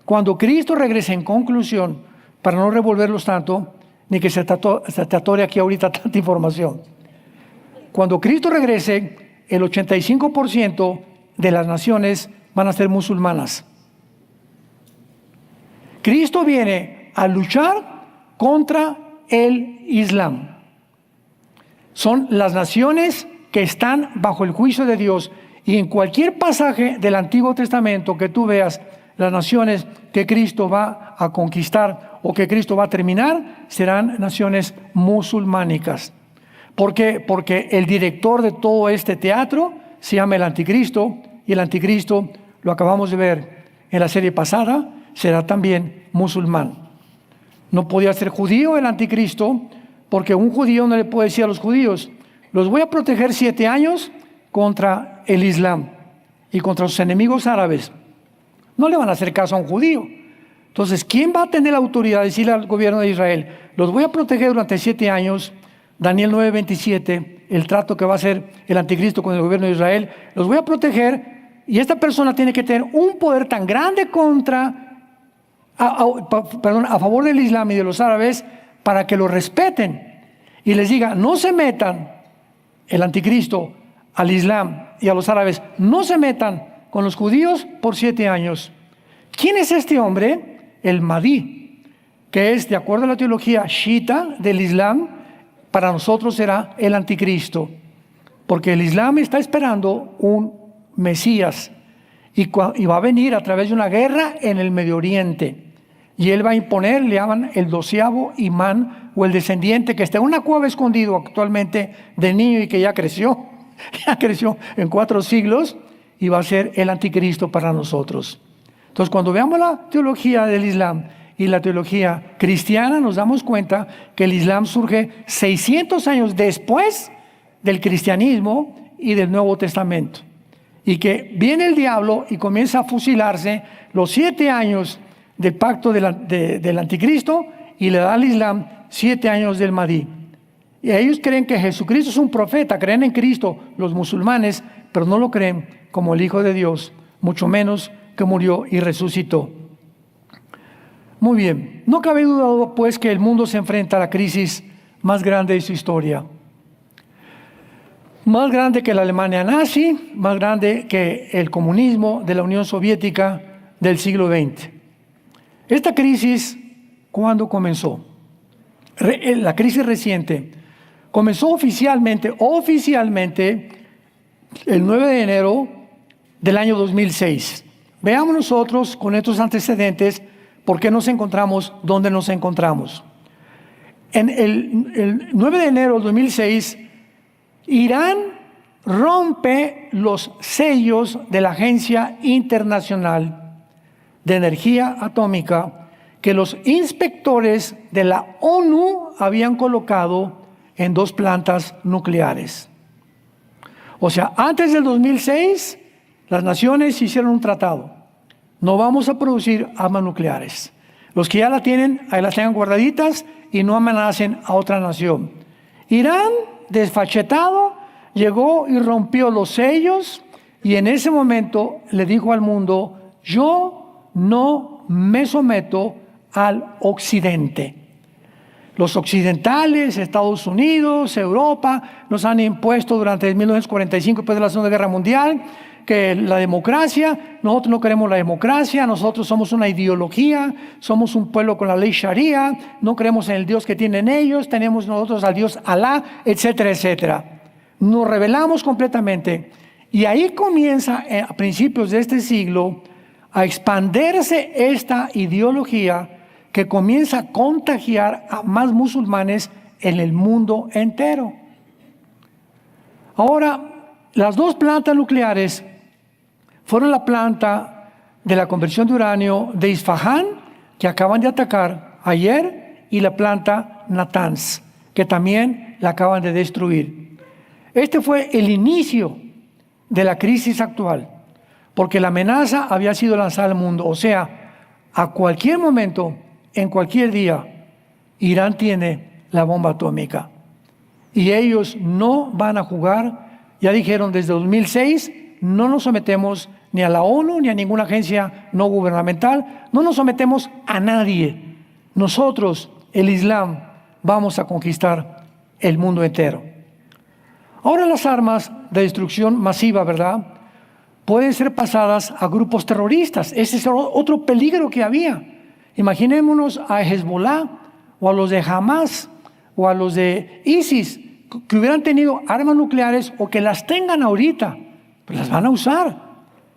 cuando Cristo regrese, en conclusión, para no revolverlos tanto, ni que se te atore aquí ahorita tanta información. Cuando Cristo regrese, el 85% de las naciones van a ser musulmanas. Cristo viene a luchar contra el Islam. Son las naciones que están bajo el juicio de Dios, y en cualquier pasaje del Antiguo Testamento que tú veas, las naciones que Cristo va a conquistar o que Cristo va a terminar serán naciones musulmánicas. ¿Por qué? Porque el director de todo este teatro se llama el Anticristo, y el Anticristo, lo acabamos de ver en la serie pasada, será también musulmán. No podía ser judío el Anticristo, porque un judío no le puede decir a los judíos: los voy a proteger 7 años contra el Islam y contra sus enemigos árabes. No le van a hacer caso a un judío. Entonces, ¿quién va a tener la autoridad de decirle al gobierno de Israel: los voy a proteger durante 7 años? Daniel 9:27, el trato que va a hacer el Anticristo con el gobierno de Israel: los voy a proteger, y esta persona tiene que tener un poder tan grande a favor del Islam y de los árabes, para que lo respeten y les diga: no se metan, el Anticristo, al Islam y a los árabes, no se metan con los judíos por 7 años. ¿Quién es este hombre? El Mahdi, que es, de acuerdo a la teología chiita del Islam, para nosotros será el Anticristo, porque el Islam está esperando un Mesías, y va a venir a través de una guerra en el Medio Oriente, y él va a imponer, le llaman el 12º imán, o el descendiente, que está en una cueva escondido actualmente de niño y que ya creció en 4 siglos, y va a ser el Anticristo para nosotros. Entonces, cuando veamos la teología del Islam y la teología cristiana, nos damos cuenta que el Islam surge 600 años después del cristianismo y del Nuevo Testamento, y que viene el diablo y comienza a fusilarse los 7 años del pacto del Anticristo, y le da al Islam 7 años del Mahdi. Y ellos creen que Jesucristo es un profeta, creen en Cristo, los musulmanes, pero no lo creen como el Hijo de Dios, mucho menos que murió y resucitó. Muy bien, no cabe duda pues que el mundo se enfrenta a la crisis más grande de su historia. Más grande que la Alemania nazi, más grande que el comunismo de la Unión Soviética del siglo XX. Esta crisis, ¿cuándo comenzó? La crisis reciente comenzó oficialmente el 9 de enero del año 2006. Veamos nosotros con estos antecedentes por qué nos encontramos donde nos encontramos. En el 9 de enero del 2006, Irán rompe los sellos de la Agencia Internacional de Energía Atómica que los inspectores de la ONU habían colocado en 2 plantas nucleares. O sea, antes del 2006, las naciones hicieron un tratado: no vamos a producir armas nucleares. Los que ya la tienen, ahí las tengan guardaditas y no amenacen a otra nación. Irán, desfachetado, llegó y rompió los sellos, y en ese momento le dijo al mundo: yo no me someto al occidente. Los occidentales, Estados Unidos, Europa, nos han impuesto durante 1945, después de la Segunda Guerra Mundial, que la democracia, nosotros no queremos la democracia, nosotros somos una ideología, somos un pueblo con la ley Sharia, no creemos en el Dios que tienen ellos, tenemos nosotros al Dios Alá, etcétera, etcétera. Nos rebelamos completamente y ahí comienza a principios de este siglo a expandirse esta ideología que comienza a contagiar a más musulmanes en el mundo entero. Ahora, las dos plantas nucleares fueron la planta de la conversión de uranio de Isfahán, que acaban de atacar ayer, y la planta Natanz, que también la acaban de destruir. Este fue el inicio de la crisis actual, porque la amenaza había sido lanzada al mundo. O sea, a cualquier momento, en cualquier día, Irán tiene la bomba atómica. Y ellos no van a jugar. Ya dijeron desde 2006, no nos sometemos ni a la ONU ni a ninguna agencia no gubernamental. No nos sometemos a nadie. Nosotros, el Islam, vamos a conquistar el mundo entero. Ahora las armas de destrucción masiva, ¿verdad?, pueden ser pasadas a grupos terroristas. Ese es otro peligro que había. Imaginémonos a Hezbollah o a los de Hamas o a los de ISIS que hubieran tenido armas nucleares o que las tengan ahorita, pues las van a usar.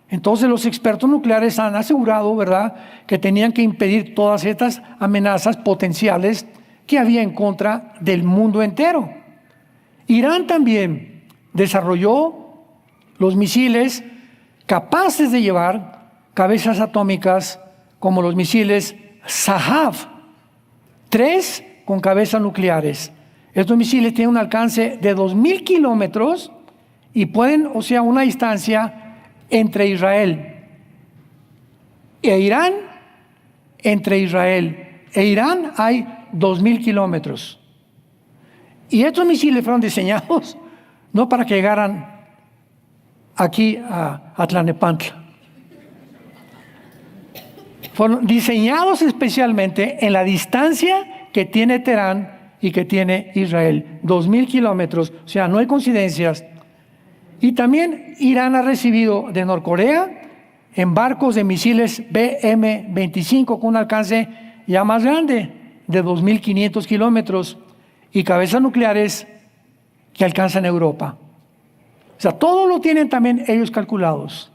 Entonces los expertos nucleares han asegurado, ¿verdad?, que tenían que impedir todas estas amenazas potenciales que había en contra del mundo entero. Irán también desarrolló los misiles capaces de llevar cabezas atómicas como los misiles Sahav, 3 con cabezas nucleares. Estos misiles tienen un alcance de 2.000 kilómetros y pueden, o sea, una distancia entre Israel e Irán, entre Israel e Irán hay 2.000 kilómetros. Y estos misiles fueron diseñados no para que llegaran aquí a Tlalnepantla. Fueron diseñados especialmente en la distancia que tiene Teherán y que tiene Israel, 2.000 kilómetros, o sea, no hay coincidencias. Y también Irán ha recibido de Norcorea en barcos de misiles BM-25 con un alcance ya más grande, de 2.500 kilómetros, y cabezas nucleares que alcanzan Europa. O sea, todo lo tienen también ellos calculados,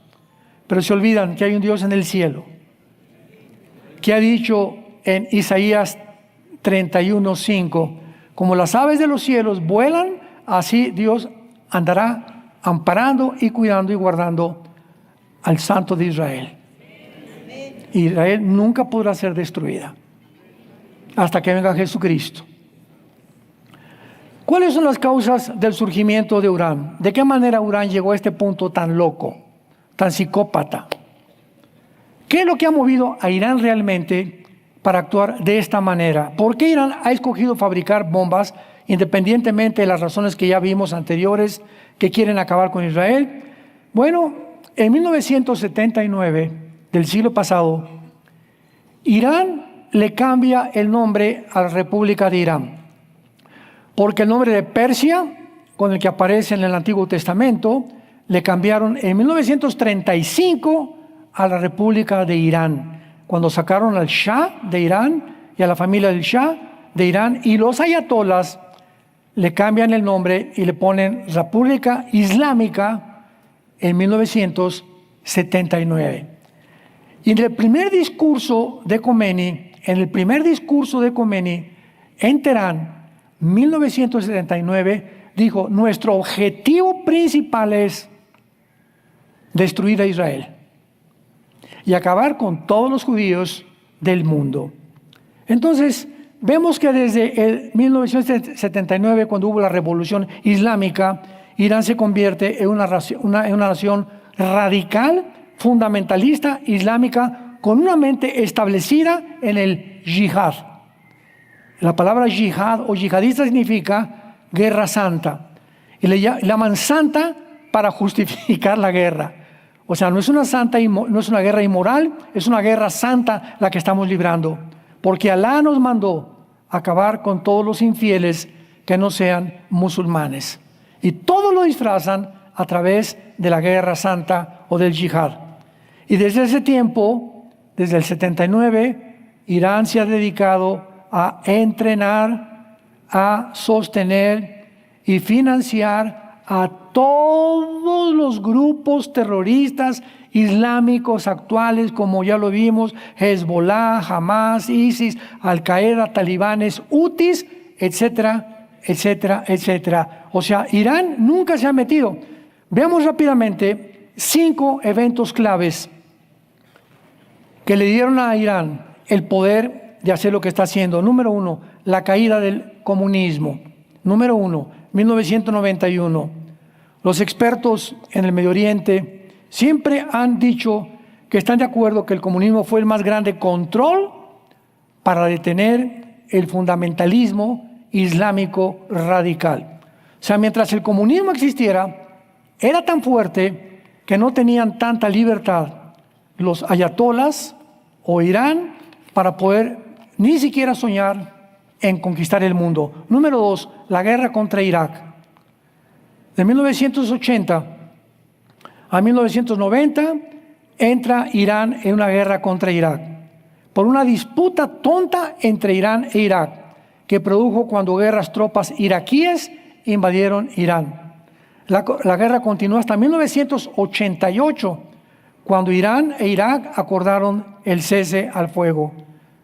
pero se olvidan que hay un Dios en el cielo, que ha dicho en Isaías 31:5, como las aves de los cielos vuelan, así Dios andará amparando y cuidando y guardando al Santo de Israel. Israel nunca podrá ser destruida hasta que venga Jesucristo. ¿Cuáles son las causas del surgimiento de Irán? ¿De qué manera Irán llegó a este punto tan loco, tan psicópata? ¿Qué es lo que ha movido a Irán realmente para actuar de esta manera? ¿Por qué Irán ha escogido fabricar bombas, independientemente de las razones que ya vimos anteriores, que quieren acabar con Israel? Bueno, en 1979 del siglo pasado, Irán le cambia el nombre a la República de Irán, porque el nombre de Persia, con el que aparece en el Antiguo Testamento, le cambiaron en 1935 a la República de Irán, cuando sacaron al Shah de Irán y a la familia del Shah de Irán, y los ayatolas le cambian el nombre y le ponen República Islámica en 1979. Y en el primer discurso de Khomeini, en Teherán, 1979, dijo: nuestro objetivo principal es destruir a Israel y acabar con todos los judíos del mundo. Entonces, vemos que desde el 1979, cuando hubo la revolución islámica, Irán se convierte en una nación radical, fundamentalista, islámica, con una mente establecida en el yihad. La palabra yihad o yihadista significa guerra santa. Y le llaman santa para justificar la guerra. O sea, no es una guerra inmoral, es una guerra santa la que estamos librando. Porque Alá nos mandó acabar con todos los infieles que no sean musulmanes. Y todo lo disfrazan a través de la guerra santa o del yihad. Y desde ese tiempo, desde el 79, Irán se ha dedicado a entrenar, a sostener y financiar a todos los grupos terroristas islámicos actuales, como ya lo vimos, Hezbollah, Hamas, ISIS, Al-Qaeda, talibanes, hutis, etcétera, etcétera, etcétera. O sea, Irán nunca se ha metido. Veamos rápidamente 5 eventos claves que le dieron a Irán el poder de hacer lo que está haciendo. Número 1, la caída del comunismo. Número 1, 1991. Los expertos en el Medio Oriente siempre han dicho que están de acuerdo que el comunismo fue el más grande control para detener el fundamentalismo islámico radical. O sea, mientras el comunismo existiera, era tan fuerte que no tenían tanta libertad los ayatolas o Irán para poder ni siquiera soñar en conquistar el mundo. Número 2, la guerra contra Irak. De 1980 a 1990 entra Irán en una guerra contra Irak por una disputa tonta entre Irán e Irak que produjo cuando tropas iraquíes invadieron Irán. La guerra continuó hasta 1988, cuando Irán e Irak acordaron el cese al fuego.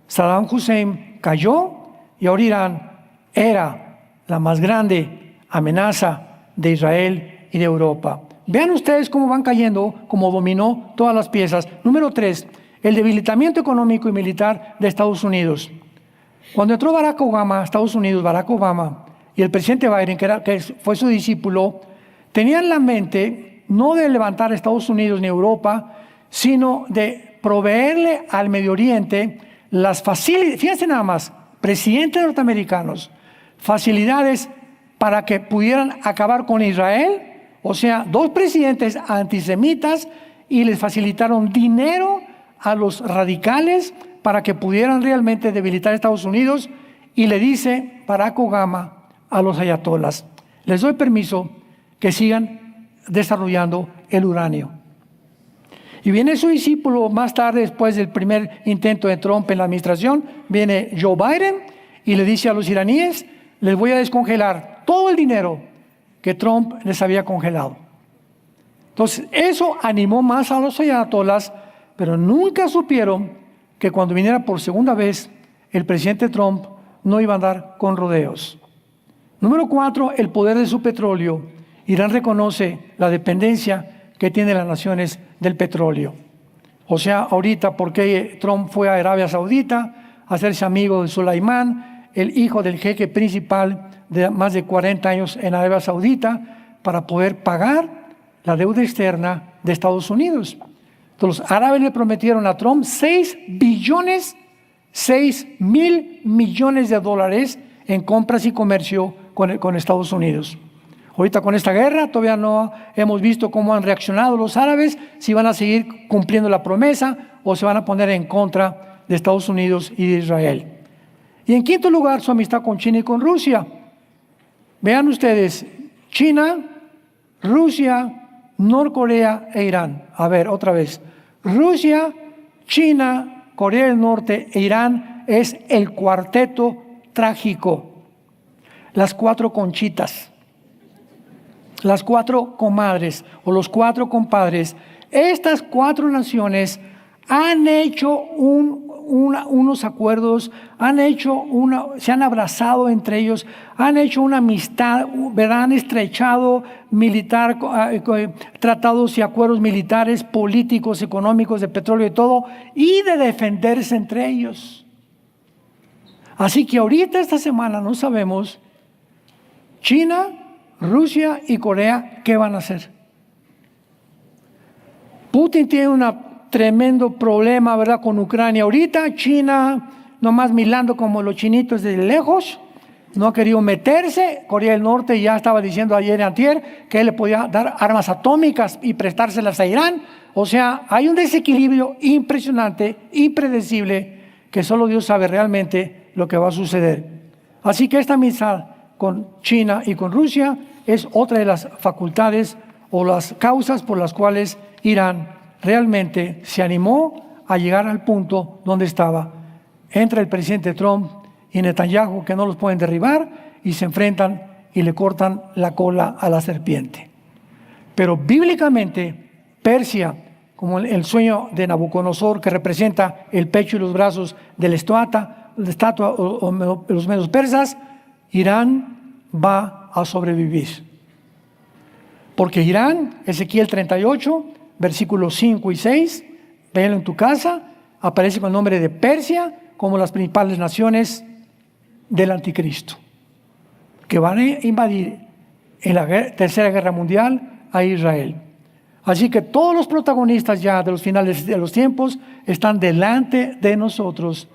Saddam Hussein cayó y ahora Irán era la más grande amenaza de Israel y de Europa. Vean ustedes cómo van cayendo, cómo dominó todas las piezas. Número 3, el debilitamiento económico y militar de Estados Unidos. Cuando entró Barack Obama a Estados Unidos, Barack Obama y el presidente Biden, que fue su discípulo, tenían la mente no de levantar a Estados Unidos ni Europa, sino de proveerle al Medio Oriente las facilidades. Fíjense nada más, presidentes norteamericanos, facilidades para que pudieran acabar con Israel. O sea, 2 presidentes antisemitas, y les facilitaron dinero a los radicales para que pudieran realmente debilitar a Estados Unidos. Y le dice Barack Obama a los ayatolas: les doy permiso que sigan desarrollando el uranio. Y viene su discípulo más tarde, después del primer intento de Trump en la administración, viene Joe Biden y le dice a los iraníes: les voy a descongelar todo el dinero que Trump les había congelado. Entonces, eso animó más a los ayatolas, pero nunca supieron que cuando viniera por segunda vez el presidente Trump no iba a andar con rodeos. Número 4, el poder de su petróleo. Irán reconoce la dependencia que tienen las naciones del petróleo. O sea, ahorita, porque Trump fue a Arabia Saudita a hacerse amigo de Sulaimán, el hijo del jeque principal de más de 40 años en Arabia Saudita, para poder pagar la deuda externa de Estados Unidos. Entonces, los árabes le prometieron a Trump 6 mil millones de dólares en compras y comercio con Estados Unidos. Ahorita con esta guerra todavía no hemos visto cómo han reaccionado los árabes, si van a seguir cumpliendo la promesa o se van a poner en contra de Estados Unidos y de Israel. Y en quinto lugar, su amistad con China y con Rusia. Vean ustedes, China, Rusia, Norcorea e Irán. A ver, otra vez. Rusia, China, Corea del Norte e Irán es el cuarteto trágico. Las 4 conchitas, las 4 comadres o los 4 compadres. Estas 4 naciones han hecho unos acuerdos, se han abrazado entre ellos, han hecho una amistad, ¿verdad? Han estrechado tratados y acuerdos militares, políticos, económicos, de petróleo y todo, y de defenderse entre ellos. Así que ahorita esta semana no sabemos China, Rusia y Corea qué van a hacer. Putin tiene un tremendo problema, ¿verdad?, con Ucrania. Ahorita China, nomás mirando como los chinitos de lejos, no ha querido meterse. Corea del Norte ya estaba diciendo ayer y antier que él le podía dar armas atómicas y prestárselas a Irán. O sea, hay un desequilibrio impresionante, impredecible, que solo Dios sabe realmente lo que va a suceder. Así que esta amistad con China y con Rusia es otra de las facultades o las causas por las cuales Irán realmente se animó a llegar al punto donde estaba. Entra el presidente Trump y Netanyahu, que no los pueden derribar, y se enfrentan y le cortan la cola a la serpiente. Pero bíblicamente, Persia, como el sueño de Nabucodonosor, que representa el pecho y los brazos de la estatua o los medos persas, Irán va a sobrevivir. Porque Irán, Ezequiel 38, versículos 5 y 6, véanlo en tu casa, aparece con el nombre de Persia como las principales naciones del anticristo, que van a invadir en la tercera guerra mundial a Israel. Así que todos los protagonistas ya de los finales de los tiempos están delante de nosotros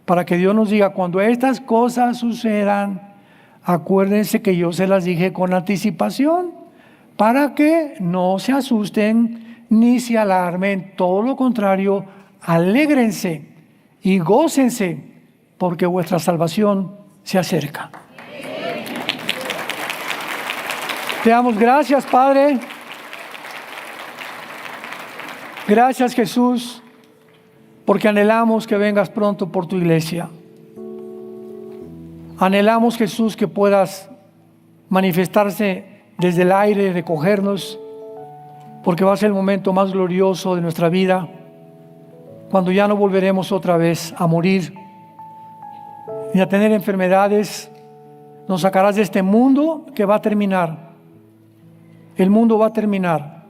para que Dios nos diga, cuando estas cosas sucedan, acuérdense que yo se las dije con anticipación, para que no se asusten ni se alarmen, todo lo contrario, alégrense y gócense, porque vuestra salvación se acerca. Te damos gracias, Padre. Gracias, Jesús, porque anhelamos que vengas pronto por tu iglesia. Anhelamos, Jesús, que puedas manifestarse desde el aire, recogernos, porque va a ser el momento más glorioso de nuestra vida, cuando ya no volveremos otra vez a morir ni a tener enfermedades. Nos sacarás de este mundo que va a terminar. El mundo va a terminar,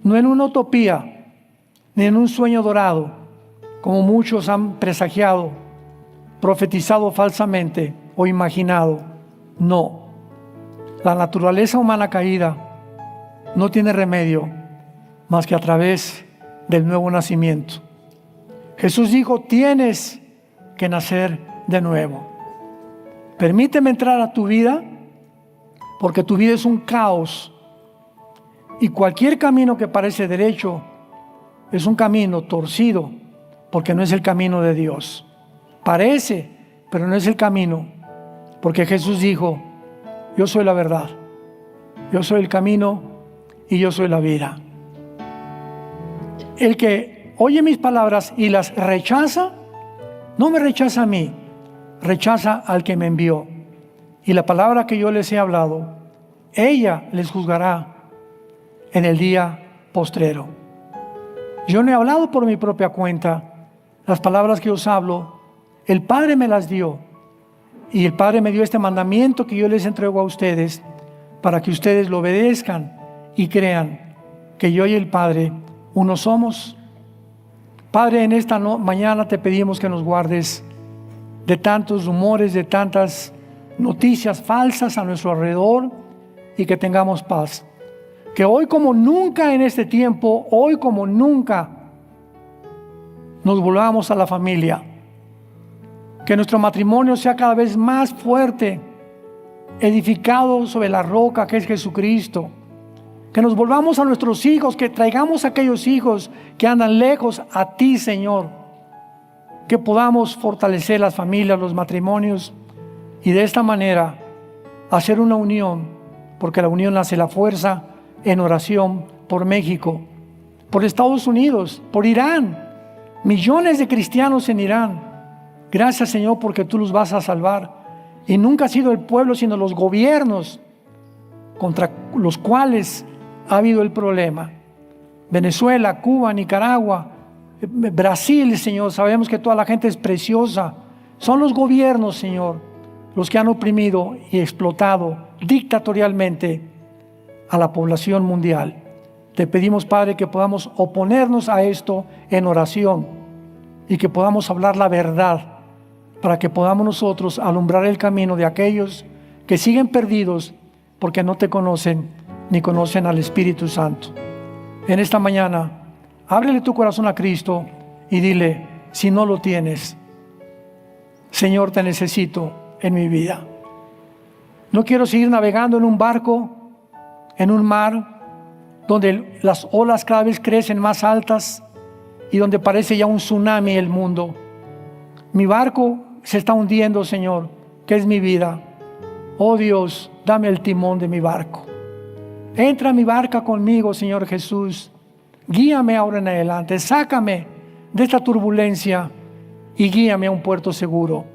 no en una utopía, ni en un sueño dorado, como muchos han presagiado, profetizado falsamente o imaginado. No, la naturaleza humana caída no tiene remedio más que a través del nuevo nacimiento. Jesús dijo, tienes que nacer de nuevo. Permíteme entrar a tu vida, porque tu vida es un caos, y cualquier camino que parece derecho es un camino torcido, porque no es el camino de Dios. Parece, pero no es el camino, porque Jesús dijo, yo soy la verdad, yo soy el camino y yo soy la vida. El que oye mis palabras y las rechaza, no me rechaza a mí, rechaza al que me envió. Y la palabra que yo les he hablado, ella les juzgará en el día postrero. Yo no he hablado por mi propia cuenta. Las palabras que os hablo, el Padre me las dio. Y el Padre me dio este mandamiento que yo les entrego a ustedes, para que ustedes lo obedezcan y crean que yo y el Padre uno somos. Padre, en esta mañana te pedimos que nos guardes de tantos rumores, de tantas noticias falsas a nuestro alrededor, y que tengamos paz. Que hoy como nunca en este tiempo, hoy como nunca, nos volvamos a la familia. Que nuestro matrimonio sea cada vez más fuerte, edificado sobre la roca que es Jesucristo. Que nos volvamos a nuestros hijos, que traigamos a aquellos hijos que andan lejos a ti, Señor. Que podamos fortalecer las familias, los matrimonios, y de esta manera hacer una unión, porque la unión hace la fuerza, en oración por México, por Estados Unidos, por Irán, millones de cristianos en Irán. Gracias, Señor, porque tú los vas a salvar. Y nunca ha sido el pueblo, sino los gobiernos contra los cuales ha habido el problema. Venezuela, Cuba, Nicaragua, Brasil, Señor, sabemos que toda la gente es preciosa. Son los gobiernos, Señor, los que han oprimido y explotado dictatorialmente a la población mundial. Te pedimos, Padre, que podamos oponernos a esto en oración y que podamos hablar la verdad, para que podamos nosotros alumbrar el camino de aquellos que siguen perdidos porque no te conocen ni conocen al Espíritu Santo. En esta mañana, ábrele tu corazón a Cristo y dile, si no lo tienes, Señor, te necesito en mi vida. No quiero seguir navegando en un barco, en un mar, donde las olas cada vez crecen más altas y donde parece ya un tsunami el mundo. Mi barco se está hundiendo, Señor, que es mi vida. Oh Dios, dame el timón de mi barco. Entra a mi barca conmigo, Señor Jesús. Guíame ahora en adelante. Sácame de esta turbulencia y guíame a un puerto seguro.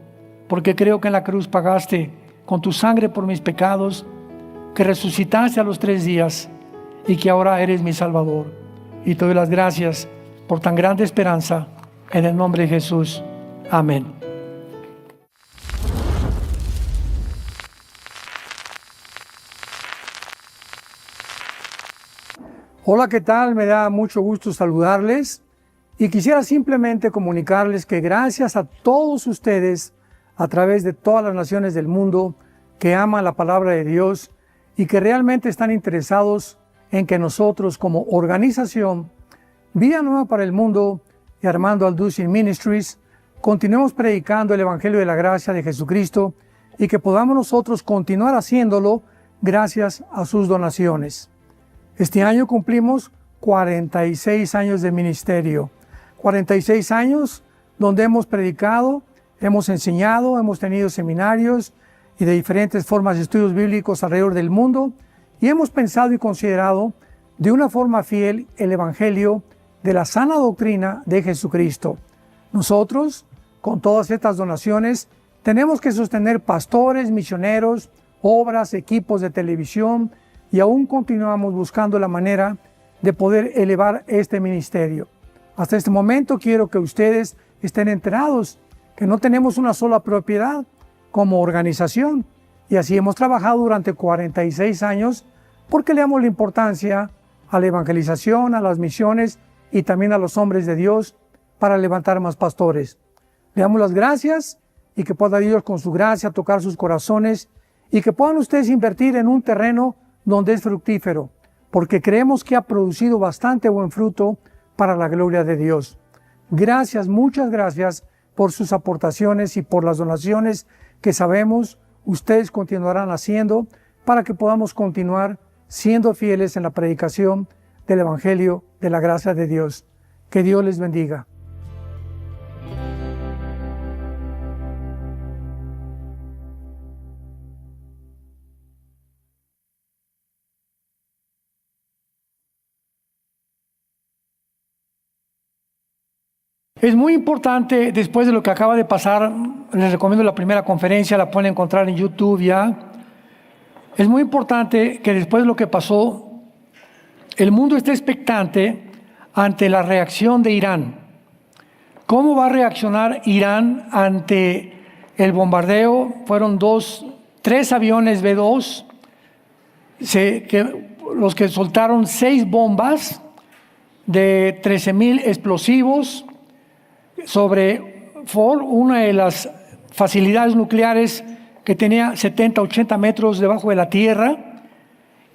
Porque creo que en la cruz pagaste con tu sangre por mis pecados, que resucitaste a los 3 días y que ahora eres mi Salvador. Y te doy las gracias por tan grande esperanza. En el nombre de Jesús. Amén. Hola, ¿qué tal? Me da mucho gusto saludarles y quisiera simplemente comunicarles que gracias a todos ustedes a través de todas las naciones del mundo que aman la palabra de Dios y que realmente están interesados en que nosotros como organización Vida Nueva para el Mundo y Armando Alducin Ministries continuemos predicando el Evangelio de la Gracia de Jesucristo y que podamos nosotros continuar haciéndolo gracias a sus donaciones. Este año cumplimos 46 años de ministerio, 46 años donde hemos predicado, hemos enseñado, hemos tenido seminarios y de diferentes formas de estudios bíblicos alrededor del mundo y hemos pensado y considerado de una forma fiel el Evangelio de la sana doctrina de Jesucristo. Nosotros, con todas estas donaciones, tenemos que sostener pastores, misioneros, obras, equipos de televisión, y aún continuamos buscando la manera de poder elevar este ministerio. Hasta este momento quiero que ustedes estén enterados que no tenemos una sola propiedad como organización y así hemos trabajado durante 46 años porque le damos la importancia a la evangelización, a las misiones y también a los hombres de Dios para levantar más pastores. Le damos las gracias y que pueda Dios con su gracia tocar sus corazones y que puedan ustedes invertir en un terreno donde es fructífero, porque creemos que ha producido bastante buen fruto para la gloria de Dios. Gracias, muchas gracias por sus aportaciones y por las donaciones que sabemos ustedes continuarán haciendo para que podamos continuar siendo fieles en la predicación del Evangelio de la gracia de Dios. Que Dios les bendiga. Es muy importante, después de lo que acaba de pasar, les recomiendo la primera conferencia, la pueden encontrar en YouTube ya. Es muy importante que después de lo que pasó, el mundo esté expectante ante la reacción de Irán. ¿Cómo va a reaccionar Irán ante el bombardeo? Fueron 3 aviones B-2, los que soltaron 6 bombas de 13,000 explosivos sobre Fort, una de las facilidades nucleares que tenía 70, 80 metros debajo de la tierra.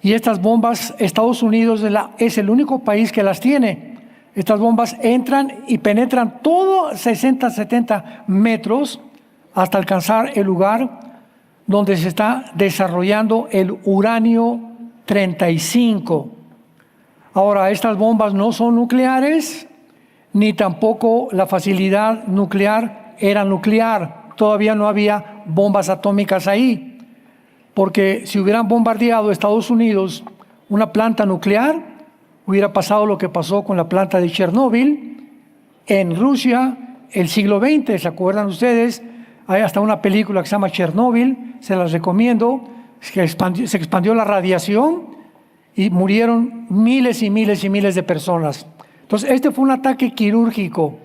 Y estas bombas, Estados Unidos es el único país que las tiene. Estas bombas entran y penetran todo 60, 70 metros hasta alcanzar el lugar donde se está desarrollando el uranio 35. Ahora, estas bombas no son nucleares, ni tampoco la facilidad nuclear era nuclear. Todavía no había bombas atómicas ahí. Porque si hubieran bombardeado Estados Unidos una planta nuclear, hubiera pasado lo que pasó con la planta de Chernóbil en Rusia el siglo XX. ¿Se acuerdan ustedes? Hay hasta una película que se llama Chernóbil, se las recomiendo, que se expandió la radiación y murieron miles y miles y miles de personas. Entonces, este fue un ataque quirúrgico,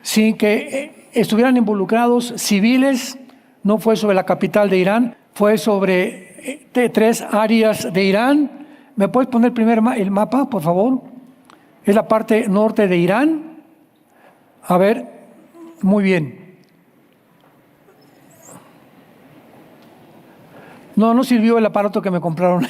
sin que estuvieran involucrados civiles. No fue sobre la capital de Irán, fue sobre 3 áreas de Irán. ¿Me puedes poner primero el mapa, por favor? Es la parte norte de Irán. A ver, muy bien. No sirvió el aparato que me compraron.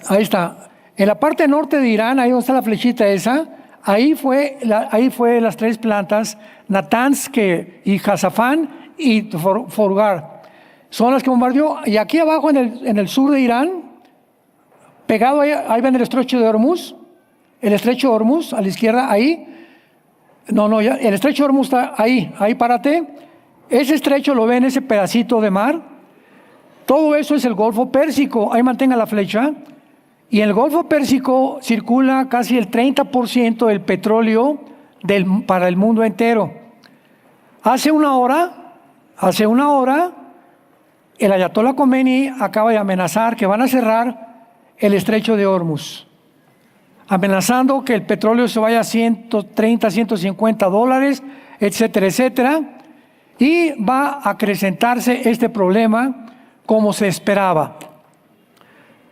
Ahí está. En la parte norte de Irán, ahí donde está la flechita esa, ahí fue las 3 plantas, Natanz y Hazafán y Forgar. Son las que bombardeó. Y aquí abajo en el sur de Irán, pegado ahí ven el estrecho de Hormuz, a la izquierda ahí, No, ya, el estrecho de Hormuz está ahí párate. Ese estrecho lo ven, ese pedacito de mar. Todo eso es el Golfo Pérsico. Ahí mantenga la flecha. Y en el Golfo Pérsico circula casi el 30% del petróleo para el mundo entero. Hace una hora, el Ayatollah Khomeini acaba de amenazar que van a cerrar el estrecho de Hormuz, amenazando que el petróleo se vaya a 130, 150 dólares, etcétera, etcétera, y va a acrecentarse este problema como se esperaba.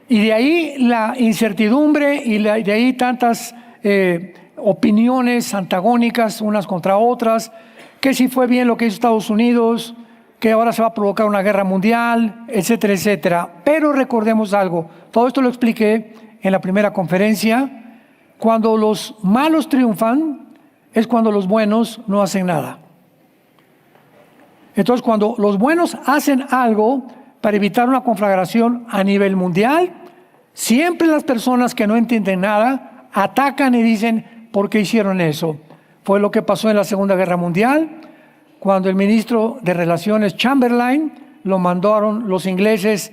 Y de ahí la incertidumbre y de ahí tantas opiniones antagónicas unas contra otras, que si fue bien lo que hizo Estados Unidos, que ahora se va a provocar una guerra mundial, etcétera, etcétera. Pero recordemos algo, todo esto lo expliqué en la primera conferencia: cuando los malos triunfan es cuando los buenos no hacen nada. Entonces, cuando los buenos hacen algo para evitar una conflagración a nivel mundial, siempre las personas que no entienden nada atacan y dicen, ¿por qué hicieron eso? Fue lo que pasó en la Segunda Guerra Mundial, cuando el ministro de Relaciones Chamberlain lo mandaron los ingleses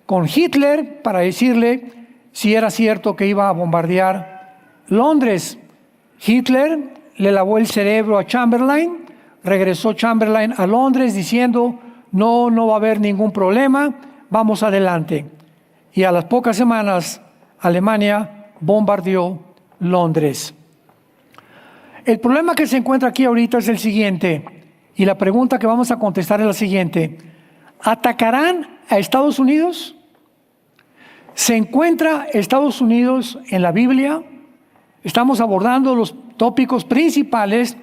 con Hitler para decirle si era cierto que iba a bombardear Londres. Hitler le lavó el cerebro a Chamberlain, regresó Chamberlain a Londres diciendo, no va a haber ningún problema, vamos adelante. Y a las pocas semanas, Alemania bombardeó Londres. El problema que se encuentra aquí ahorita es el siguiente, y la pregunta que vamos a contestar es la siguiente: ¿atacarán a Estados Unidos? ¿Se encuentra Estados Unidos en la Biblia? Estamos abordando los tópicos principales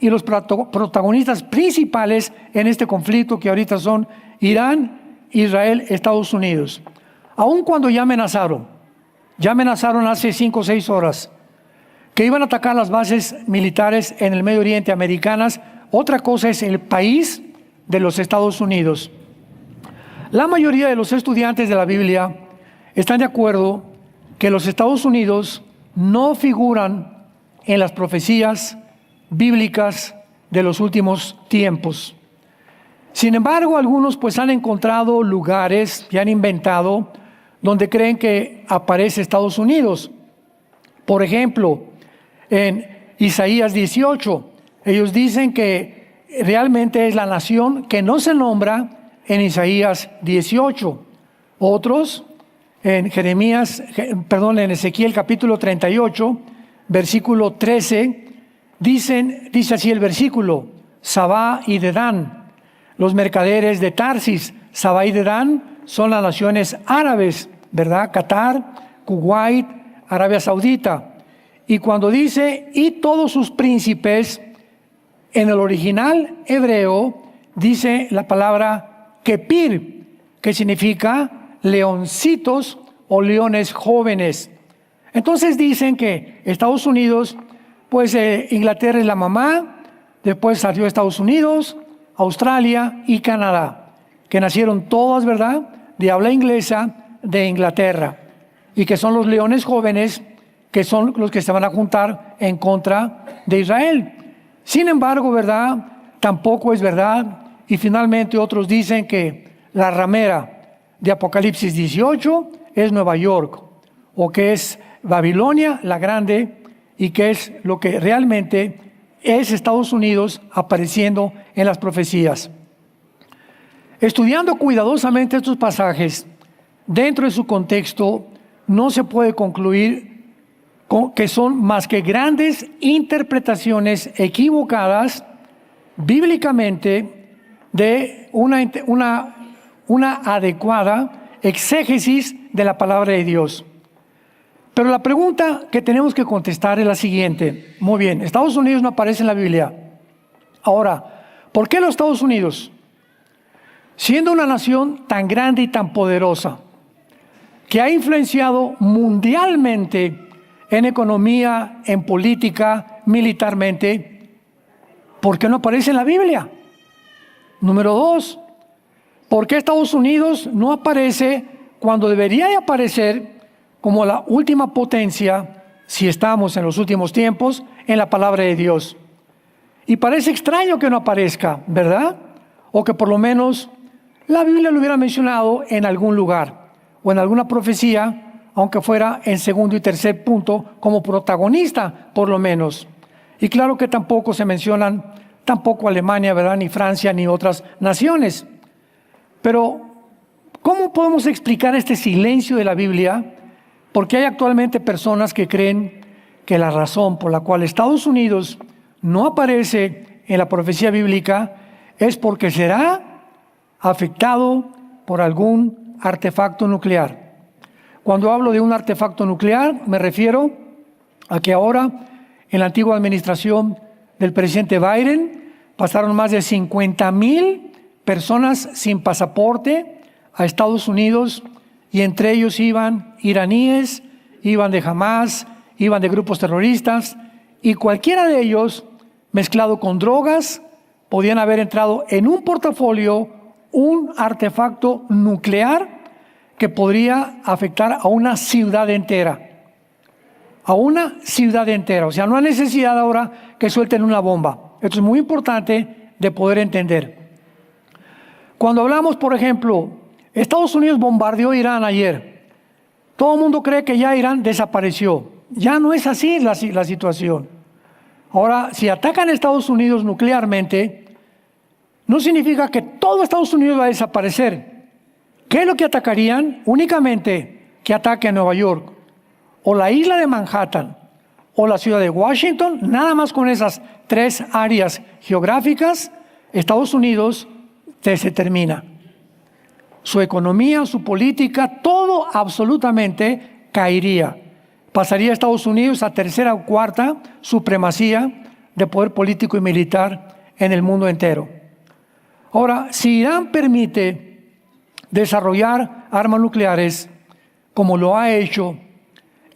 y los protagonistas principales en este conflicto que ahorita son Irán, Israel, Estados Unidos. Aun cuando ya amenazaron hace 5 o 6 horas que iban a atacar las bases militares en el Medio Oriente americanas, otra cosa es el país de los Estados Unidos. La mayoría de los estudiantes de la Biblia están de acuerdo que los Estados Unidos no figuran en las profecías bíblicas de los últimos tiempos. Sin embargo, algunos pues han encontrado lugares y han inventado donde creen que aparece Estados Unidos. Por ejemplo, en Isaías 18, ellos dicen que realmente es la nación que no se nombra en Isaías 18. Otros, en Ezequiel capítulo 38, versículo 13, dice así el versículo: Sabá y Dedán, los mercaderes de Tarsis. Sabá y Dedán son las naciones árabes, ¿verdad? Qatar, Kuwait, Arabia Saudita. Y cuando dice, y todos sus príncipes, en el original hebreo dice la palabra kepir, que significa leoncitos o leones jóvenes. Entonces dicen que Estados Unidos, pues Inglaterra es la mamá, después salió Estados Unidos, Australia y Canadá, que nacieron todas, ¿verdad?, de habla inglesa de Inglaterra, y que son los leones jóvenes que son los que se van a juntar en contra de Israel. Sin embargo, ¿verdad?, tampoco es verdad, y finalmente otros dicen que la ramera de Apocalipsis 18 es Nueva York, o que es Babilonia la Grande, y que es lo que realmente es Estados Unidos apareciendo en las profecías. Estudiando cuidadosamente estos pasajes, dentro de su contexto, no se puede concluir que son más que grandes interpretaciones equivocadas bíblicamente de una adecuada exégesis de la palabra de Dios. Pero la pregunta que tenemos que contestar es la siguiente. Muy bien, Estados Unidos no aparece en la Biblia. Ahora, ¿por qué los Estados Unidos? Siendo una nación tan grande y tan poderosa, que ha influenciado mundialmente en economía, en política, militarmente, ¿por qué no aparece en la Biblia? Número 2, ¿por qué Estados Unidos no aparece cuando debería de aparecer como la última potencia, si estamos en los últimos tiempos, en la palabra de Dios? Y parece extraño que no aparezca, ¿verdad? O que por lo menos la Biblia lo hubiera mencionado en algún lugar o en alguna profecía, aunque fuera en segundo y tercer punto, como protagonista, por lo menos. Y claro que tampoco se mencionan, tampoco Alemania, ¿verdad? Ni Francia, ni otras naciones. Pero, ¿cómo podemos explicar este silencio de la Biblia? Porque hay actualmente personas que creen que la razón por la cual Estados Unidos no aparece en la profecía bíblica es porque será afectado por algún artefacto nuclear. Cuando hablo de un artefacto nuclear, me refiero a que ahora, en la antigua administración del presidente Biden, pasaron más de 50,000 personas sin pasaporte a Estados Unidos, y entre ellos iban iraníes, iban de Hamas, iban de grupos terroristas, y cualquiera de ellos, mezclado con drogas, podían haber entrado en un portafolio un artefacto nuclear que podría afectar a una ciudad entera. A una ciudad entera. O sea, no hay necesidad ahora que suelten una bomba. Esto es muy importante de poder entender. Cuando hablamos, por ejemplo, Estados Unidos bombardeó Irán ayer. Todo el mundo cree que ya Irán desapareció. Ya no es así la situación. Ahora, si atacan a Estados Unidos nuclearmente, no significa que todo Estados Unidos va a desaparecer. ¿Qué es lo que atacarían? Únicamente que ataque a Nueva York, o la isla de Manhattan, o la ciudad de Washington. Nada más con esas 3 áreas geográficas, Estados Unidos se termina. Su economía, su política, todo absolutamente caería. Pasaría a Estados Unidos a tercera o cuarta supremacía de poder político y militar en el mundo entero. Ahora, si Irán permite desarrollar armas nucleares, como lo ha hecho,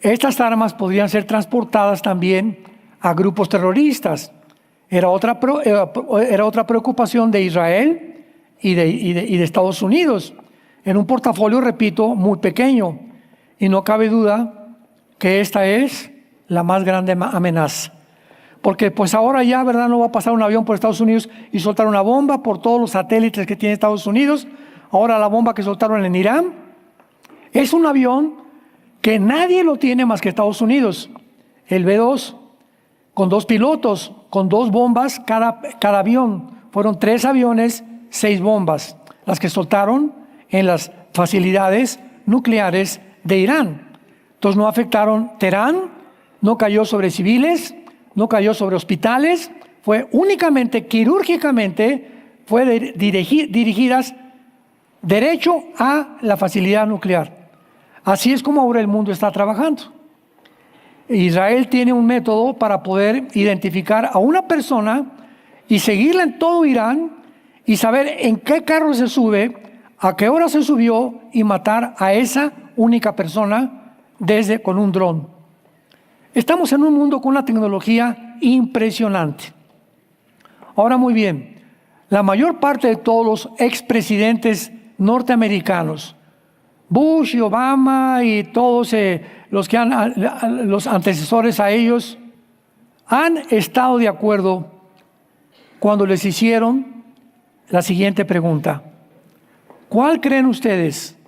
estas armas podrían ser transportadas también a grupos terroristas. Era otra preocupación de Israel y de Estados Unidos, en un portafolio, repito, muy pequeño. Y no cabe duda que esta es la más grande amenaza. Porque pues ahora ya, ¿verdad? No va a pasar un avión por Estados Unidos y soltar una bomba por todos los satélites que tiene Estados Unidos. Ahora la bomba que soltaron en Irán es un avión que nadie lo tiene más que Estados Unidos. El B-2, con 2 pilotos, con 2 bombas cada avión. Fueron 3 aviones, 6 bombas, las que soltaron en las facilidades nucleares de Irán. Entonces no afectaron Teherán, no cayó sobre civiles, no cayó sobre hospitales, fue únicamente, quirúrgicamente, fue dirigidas derecho a la facilidad nuclear. Así es como ahora el mundo está trabajando. Israel tiene un método para poder identificar a una persona y seguirla en todo Irán y saber en qué carro se sube, a qué hora se subió y matar a esa única persona con un dron. Estamos en un mundo con una tecnología impresionante. Ahora, muy bien, la mayor parte de todos los expresidentes norteamericanos, Bush y Obama y todos los antecesores a ellos, han estado de acuerdo cuando les hicieron la siguiente pregunta: ¿cuál creen ustedes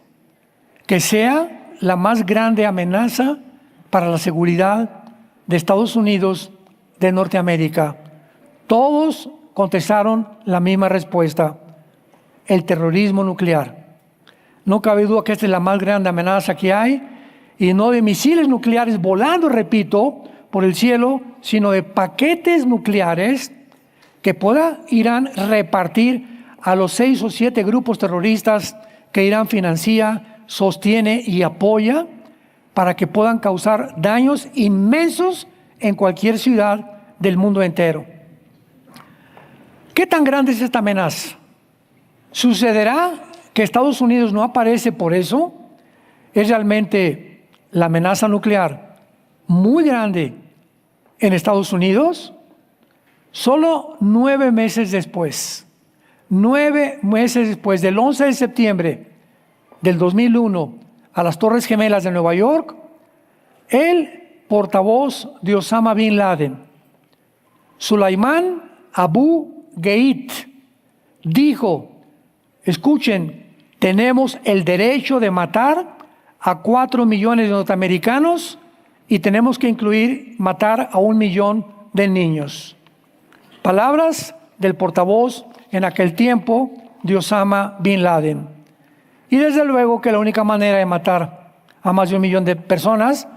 que sea la más grande amenaza para la seguridad de Estados Unidos de Norteamérica? Todos contestaron la misma respuesta: el terrorismo nuclear. No cabe duda que esta es la más grande amenaza que hay, y no de misiles nucleares volando, repito, por el cielo, sino de paquetes nucleares que pueda Irán repartir a los 6 o 7 grupos terroristas que Irán financia, sostiene y apoya, para que puedan causar daños inmensos en cualquier ciudad del mundo entero. ¿Qué tan grande es esta amenaza? ¿Sucederá que Estados Unidos no aparece por eso? ¿Es realmente la amenaza nuclear muy grande en Estados Unidos? Solo 9 meses después, 9 meses después del 11 de septiembre del 2001 a las Torres Gemelas de Nueva York, el portavoz de Osama Bin Laden, Sulaimán Abu Ghait, dijo, escuchen, tenemos el derecho de matar a 4 millones de norteamericanos y tenemos que incluir matar a 1 millón de niños. Palabras del portavoz en aquel tiempo de Osama Bin Laden. Y desde luego que la única manera de matar a más de 1 millón de personas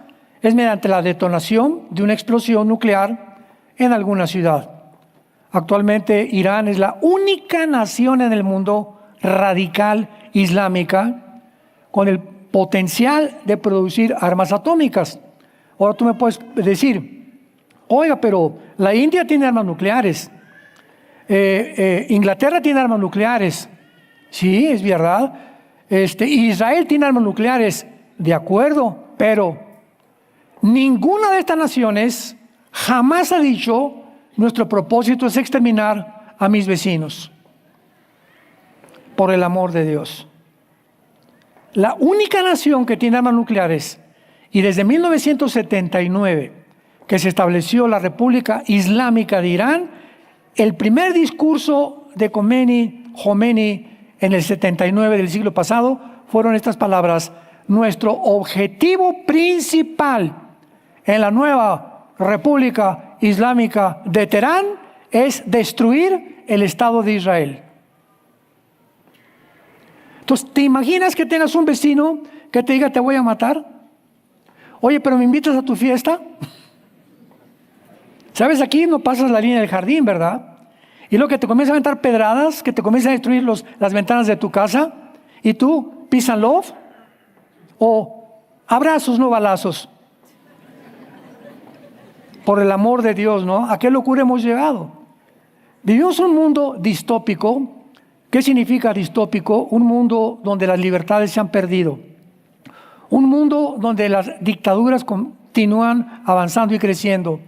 es mediante la detonación de una explosión nuclear en alguna ciudad. Actualmente Irán es la única nación en el mundo radical islámica con el potencial de producir armas atómicas. Ahora tú me puedes decir, oiga, pero la India tiene armas nucleares, Inglaterra tiene armas nucleares. Sí, es verdad. Israel tiene armas nucleares, de acuerdo, pero ninguna de estas naciones jamás ha dicho, nuestro propósito es exterminar a mis vecinos. Por el amor de Dios. La única nación que tiene armas nucleares, y desde 1979, que se estableció la República Islámica de Irán, el primer discurso de Khomeini en el 79 del siglo pasado fueron estas palabras: nuestro objetivo principal en la nueva República Islámica de Teherán es destruir el Estado de Israel. Entonces, ¿te imaginas que tengas un vecino que te diga te voy a matar? Oye, pero ¿me invitas a tu fiesta? ¿Sabes? Aquí no pasas la línea del jardín, ¿verdad? Y luego que te comienza a aventar pedradas, que te comienza a destruir las ventanas de tu casa, y tú, peace and love, o abrazos, no balazos. Por el amor de Dios, ¿no? ¿A qué locura hemos llegado? Vivimos un mundo distópico. ¿Qué significa distópico? Un mundo donde las libertades se han perdido. Un mundo donde las dictaduras continúan avanzando y creciendo.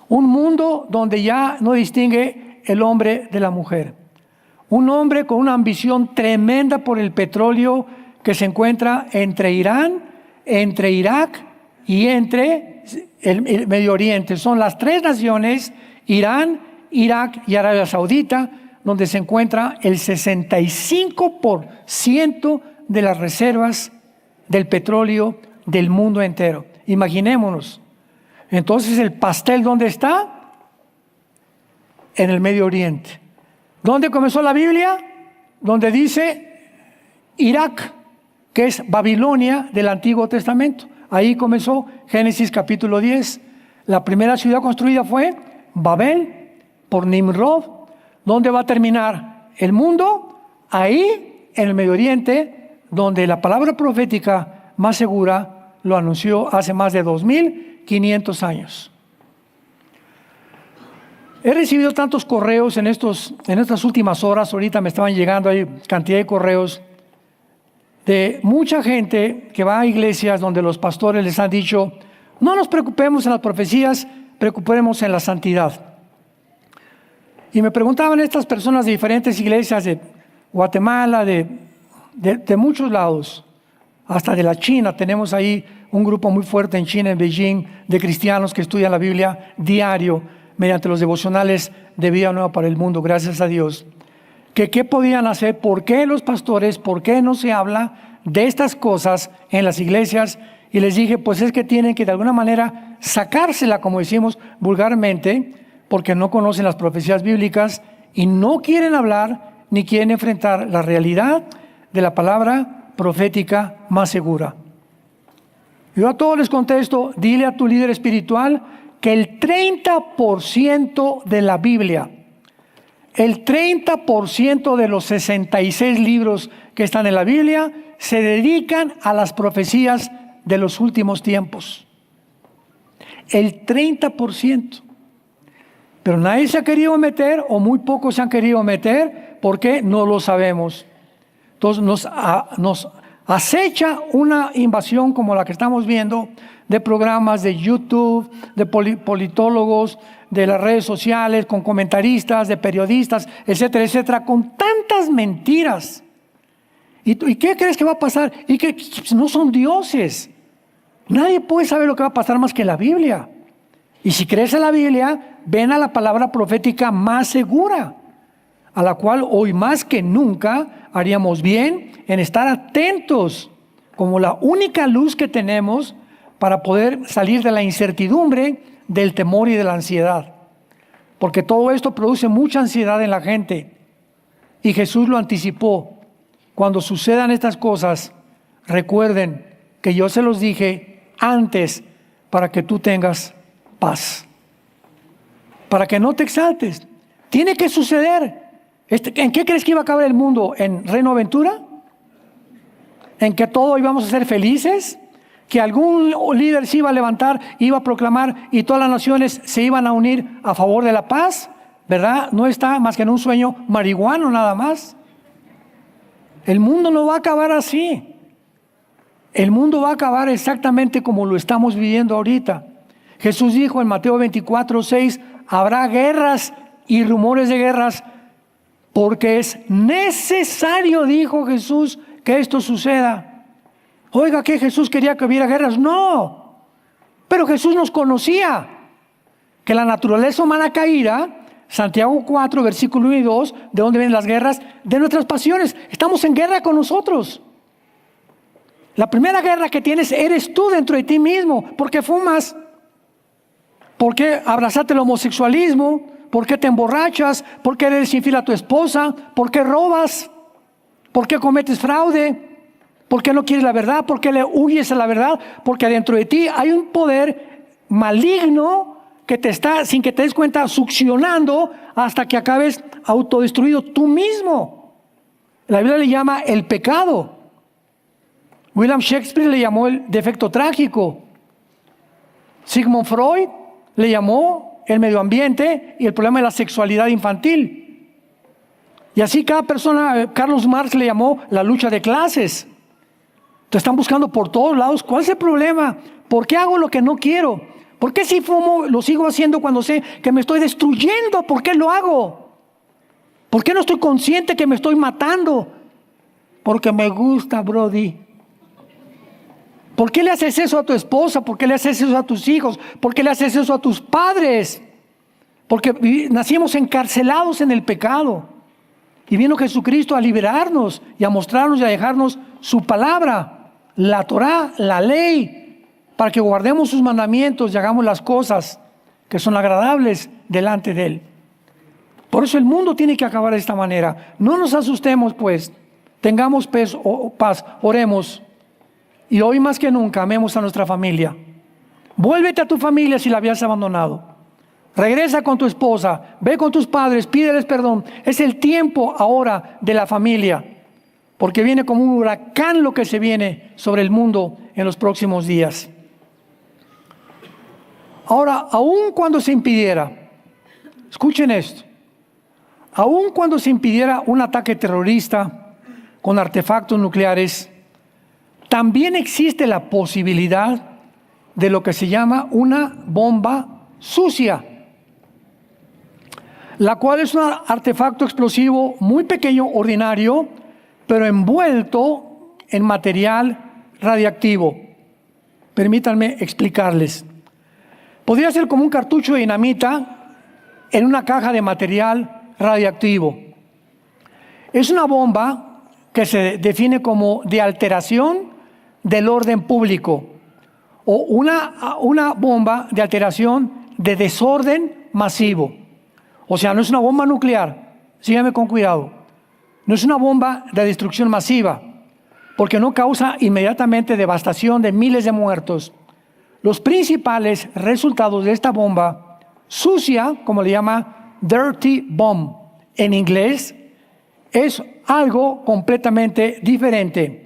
Un mundo donde ya no distingue el hombre de la mujer. Un hombre con una ambición tremenda por el petróleo que se encuentra entre Irán, entre Irak y entre el Medio Oriente. Son las 3 naciones, Irán, Irak y Arabia Saudita, donde se encuentra el 65% de las reservas del petróleo del mundo entero. Imaginémonos. Entonces, ¿el pastel dónde está? En el Medio Oriente. ¿Dónde comenzó la Biblia? Donde dice Irak, que es Babilonia del Antiguo Testamento. Ahí comenzó Génesis capítulo 10. La primera ciudad construida fue Babel por Nimrod. ¿Dónde va a terminar el mundo? Ahí, en el Medio Oriente, donde la palabra profética más segura lo anunció hace más de 2500 años. He recibido tantos correos en estas últimas horas. Ahorita me estaban llegando ahí cantidad de correos de mucha gente que va a iglesias donde los pastores les han dicho: no nos preocupemos en las profecías, preocupemos en la santidad. Y me preguntaban estas personas de diferentes iglesias de Guatemala, de muchos lados, hasta de la China. Tenemos ahí un grupo muy fuerte en China, en Beijing, de cristianos que estudian la Biblia diario mediante los devocionales de Vida Nueva para el Mundo, gracias a Dios. ¿Qué podían hacer? ¿Por qué los pastores? ¿Por qué no se habla de estas cosas en las iglesias? Y les dije, pues es que tienen que de alguna manera sacársela, como decimos vulgarmente, porque no conocen las profecías bíblicas y no quieren hablar ni quieren enfrentar la realidad de la palabra profética más segura. Yo a todos les contesto: dile a tu líder espiritual que el 30% de la Biblia, el 30% de los 66 libros que están en la Biblia se dedican a las profecías de los últimos tiempos. El 30%. Pero nadie se ha querido meter, o muy pocos se han querido meter. ¿Por qué? No lo sabemos. Entonces nos acecha una invasión como la que estamos viendo, de programas de YouTube, de politólogos, de las redes sociales, con comentaristas, de periodistas, etcétera, etcétera, con tantas mentiras. ¿Y qué crees que va a pasar? Y que no son dioses. Nadie puede saber lo que va a pasar más que la Biblia. Y si crees en la Biblia, ven a la palabra profética más segura, a la cual hoy más que nunca haríamos bien en estar atentos como la única luz que tenemos para poder salir de la incertidumbre, del temor y de la ansiedad. Porque todo esto produce mucha ansiedad en la gente. Y Jesús lo anticipó. Cuando sucedan estas cosas, recuerden que yo se los dije antes para que tú tengas paz. Para que no te exaltes. Tiene que suceder. ¿En qué crees que iba a acabar el mundo? ¿En Reino Aventura? ¿En que todos íbamos a ser felices? ¿Que algún líder se iba a levantar, iba a proclamar y todas las naciones se iban a unir a favor de la paz? ¿Verdad? No está más que en un sueño marihuano nada más. El mundo no va a acabar así. El mundo va a acabar exactamente como lo estamos viviendo ahorita. Jesús dijo en Mateo 24:6, habrá guerras y rumores de guerras, porque es necesario, dijo Jesús, que esto suceda. Oiga, ¿que Jesús quería que hubiera guerras? No. Pero Jesús nos conocía que la naturaleza humana caída, Santiago 4, versículo 1 y 2, ¿de dónde vienen las guerras? De nuestras pasiones. Estamos en guerra con nosotros. La primera guerra que tienes eres tú dentro de ti mismo. ¿Por qué fumas? ¿Por qué abrazaste el homosexualismo? ¿Por qué te emborrachas? ¿Por qué eres infiel a tu esposa? ¿Por qué robas? ¿Por qué cometes fraude? ¿Por qué no quieres la verdad? ¿Por qué le huyes a la verdad? Porque dentro de ti hay un poder maligno que te está, sin que te des cuenta, succionando hasta que acabes autodestruido tú mismo. La Biblia le llama el pecado. William Shakespeare le llamó el defecto trágico. Sigmund Freud le llamó el medio ambiente y el problema de la sexualidad infantil. Y así cada persona, Carlos Marx le llamó la lucha de clases. Te están buscando por todos lados. ¿Cuál es el problema? ¿Por qué hago lo que no quiero? ¿Por qué si fumo lo sigo haciendo cuando sé que me estoy destruyendo? ¿Por qué lo hago? ¿Por qué no estoy consciente que me estoy matando? Porque me gusta, Brody. ¿Por qué le haces eso a tu esposa? ¿Por qué le haces eso a tus hijos? ¿Por qué le haces eso a tus padres? Porque nacimos encarcelados en el pecado. Y vino Jesucristo a liberarnos y a mostrarnos y a dejarnos su palabra, la Torá, la ley, para que guardemos sus mandamientos y hagamos las cosas que son agradables delante de Él. Por eso el mundo tiene que acabar de esta manera. No nos asustemos, pues. Tengamos paz, oremos. Y hoy más que nunca amemos a nuestra familia. Vuélvete a tu familia si la habías abandonado. Regresa con tu esposa, ve con tus padres, pídeles perdón. Es el tiempo ahora de la familia, porque viene como un huracán lo que se viene sobre el mundo en los próximos días. Ahora, aun cuando se impidiera, escuchen esto, aun cuando se impidiera un ataque terrorista con artefactos nucleares, también existe la posibilidad de lo que se llama una bomba sucia, la cual es un artefacto explosivo muy pequeño, ordinario, pero envuelto en material radiactivo. Permítanme explicarles. Podría ser como un cartucho de dinamita en una caja de material radiactivo. Es una bomba que se define como de alteración del orden público, o una bomba de alteración de desorden masivo. O sea, no es una bomba nuclear, síganme con cuidado. No es una bomba de destrucción masiva, porque no causa inmediatamente devastación de miles de muertos. Los principales resultados de esta bomba sucia, como le llama dirty bomb en inglés, es algo completamente diferente.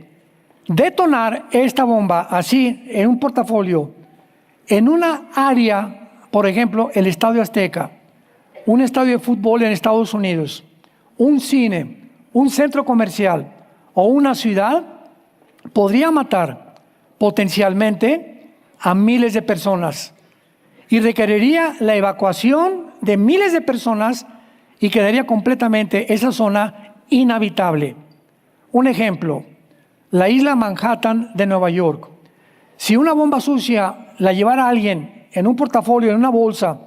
Detonar esta bomba así en un portafolio, en una área, por ejemplo, el Estadio Azteca, un estadio de fútbol en Estados Unidos, un cine, un centro comercial o una ciudad, podría matar potencialmente a miles de personas y requeriría la evacuación de miles de personas y quedaría completamente esa zona inhabitable. Un ejemplo, la isla Manhattan de Nueva York. Si una bomba sucia la llevara alguien en un portafolio, en una bolsa,